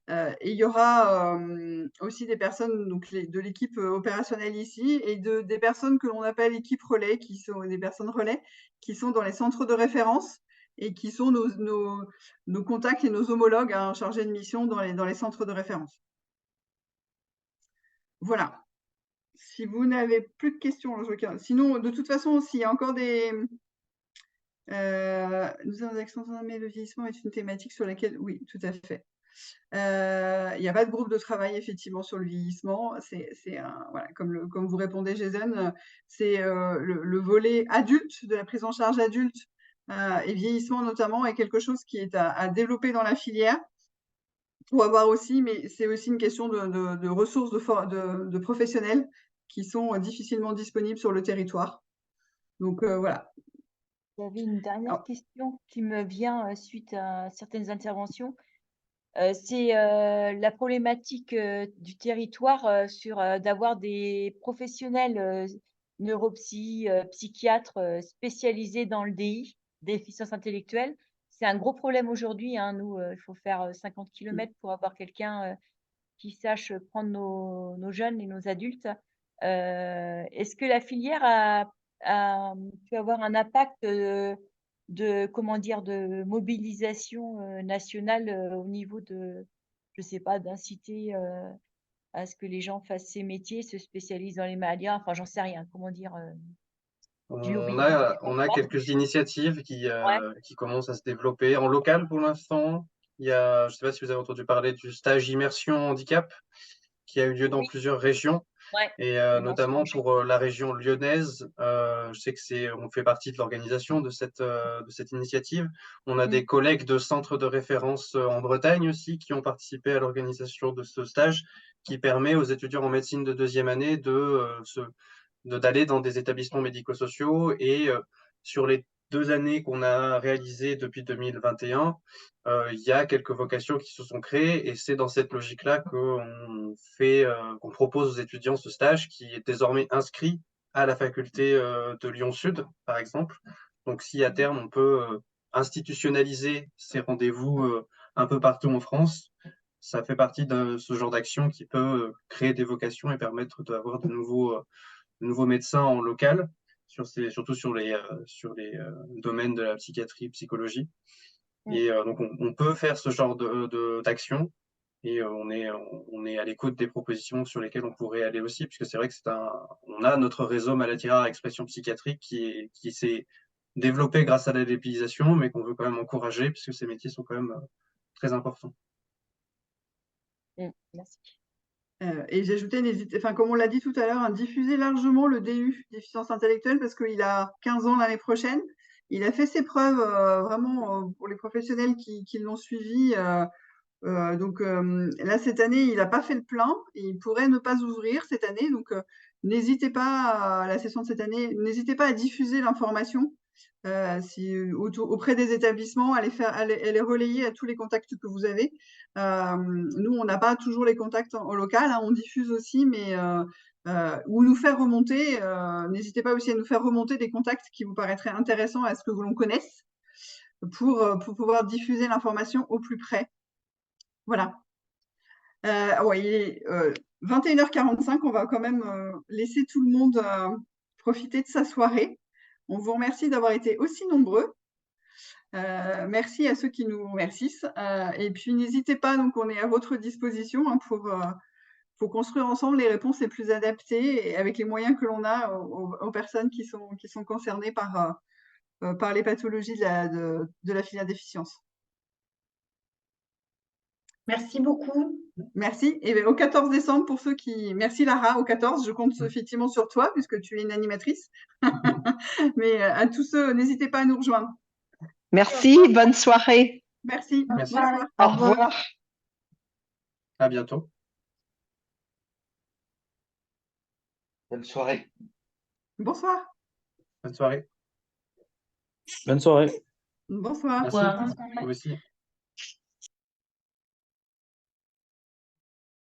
Et il y aura aussi des personnes de l'équipe opérationnelle ici, et des personnes que l'on appelle équipe relais, qui sont des personnes relais, qui sont dans les centres de référence et qui sont nos contacts et nos homologues chargés de mission dans les centres de référence. Voilà. Si vous n'avez plus de questions, sinon, de toute façon, s'il y a encore des... nous avons accentué le vieillissement est une thématique sur laquelle... Oui, tout à fait. Il n'y a pas de groupe de travail effectivement sur le vieillissement. Voilà, comme vous répondez, Jason, c'est le volet adulte de la prise en charge adulte et vieillissement notamment est quelque chose qui est à développer dans la filière pour avoir aussi, mais c'est aussi une question de ressources de professionnels qui sont difficilement disponibles sur le territoire. Donc voilà. J'avais une dernière question qui me vient suite à certaines interventions. C'est la problématique du territoire sur d'avoir des professionnels neuropsy, psychiatres spécialisés dans le DI, déficience intellectuelle. C'est un gros problème aujourd'hui. Nous, il faut faire 50 km pour avoir quelqu'un qui sache prendre nos jeunes et nos adultes. Est-ce que la filière a pu avoir un impact de mobilisation nationale au niveau de, je sais pas, d'inciter à ce que les gens fassent ces métiers, se spécialisent dans les maladies, enfin, j'en sais rien, comment dire. On a quelques initiatives qui commencent à se développer en local pour l'instant. Je ne sais pas si vous avez entendu parler du stage immersion handicap qui a eu lieu dans plusieurs régions. Ouais. Et notamment pour la région lyonnaise, je sais que on fait partie de l'organisation de cette initiative. On a des collègues de centres de référence en Bretagne aussi qui ont participé à l'organisation de ce stage qui permet aux étudiants en médecine de 2e année d'aller dans des établissements médico-sociaux. Et sur les 2 années qu'on a réalisées depuis 2021, il y a quelques vocations qui se sont créées, et c'est dans cette logique-là qu'on propose aux étudiants ce stage qui est désormais inscrit à la faculté de Lyon Sud, par exemple. Donc si à terme on peut institutionnaliser ces rendez-vous un peu partout en France, ça fait partie de ce genre d'action qui peut créer des vocations et permettre d'avoir de nouveaux médecins en local, surtout sur les domaines de la psychiatrie, psychologie. Et donc, on peut faire ce genre d'action, et on est à l'écoute des propositions sur lesquelles on pourrait aller aussi, puisque c'est vrai que on a notre réseau Maladies Rares Expression Psychiatrique qui s'est développé grâce à la dépénalisation, mais qu'on veut quand même encourager, puisque ces métiers sont quand même très importants. Merci. Et j'ajoutais, comme on l'a dit tout à l'heure, diffuser largement le DU, déficience intellectuelle, parce qu'il a 15 ans l'année prochaine. Il a fait ses preuves vraiment pour les professionnels qui l'ont suivi. Là, cette année, il n'a pas fait le plein et il pourrait ne pas ouvrir cette année. Donc, n'hésitez pas à la session de cette année, n'hésitez pas à diffuser l'information auprès des établissements, à les relayer à tous les contacts que vous avez. Nous, on n'a pas toujours les contacts en local, hein, on diffuse aussi, mais ou nous faire remonter. N'hésitez pas aussi à nous faire remonter des contacts qui vous paraîtraient intéressants à ce que l'on connaisse pour pouvoir diffuser l'information au plus près. Voilà. Ouais, il est 21h45, on va quand même laisser tout le monde profiter de sa soirée. On vous remercie d'avoir été aussi nombreux. Merci à ceux qui nous remercient. Et puis, n'hésitez pas, donc on est à votre disposition hein, pour construire ensemble les réponses les plus adaptées et avec les moyens que l'on a aux personnes qui sont concernées par les pathologies de la filière déficience. Merci beaucoup. Merci. Et au 14 décembre, pour ceux qui… Merci Lara, au 14, je compte effectivement sur toi puisque tu es une animatrice. Mais à tous ceux, n'hésitez pas à nous rejoindre. Merci, bonne soirée. Merci. Merci. Bonsoir. Au revoir. À bientôt. Bonne soirée. Bonsoir. Bonne soirée. Bonne soirée. Bonsoir. Merci. Vous aussi.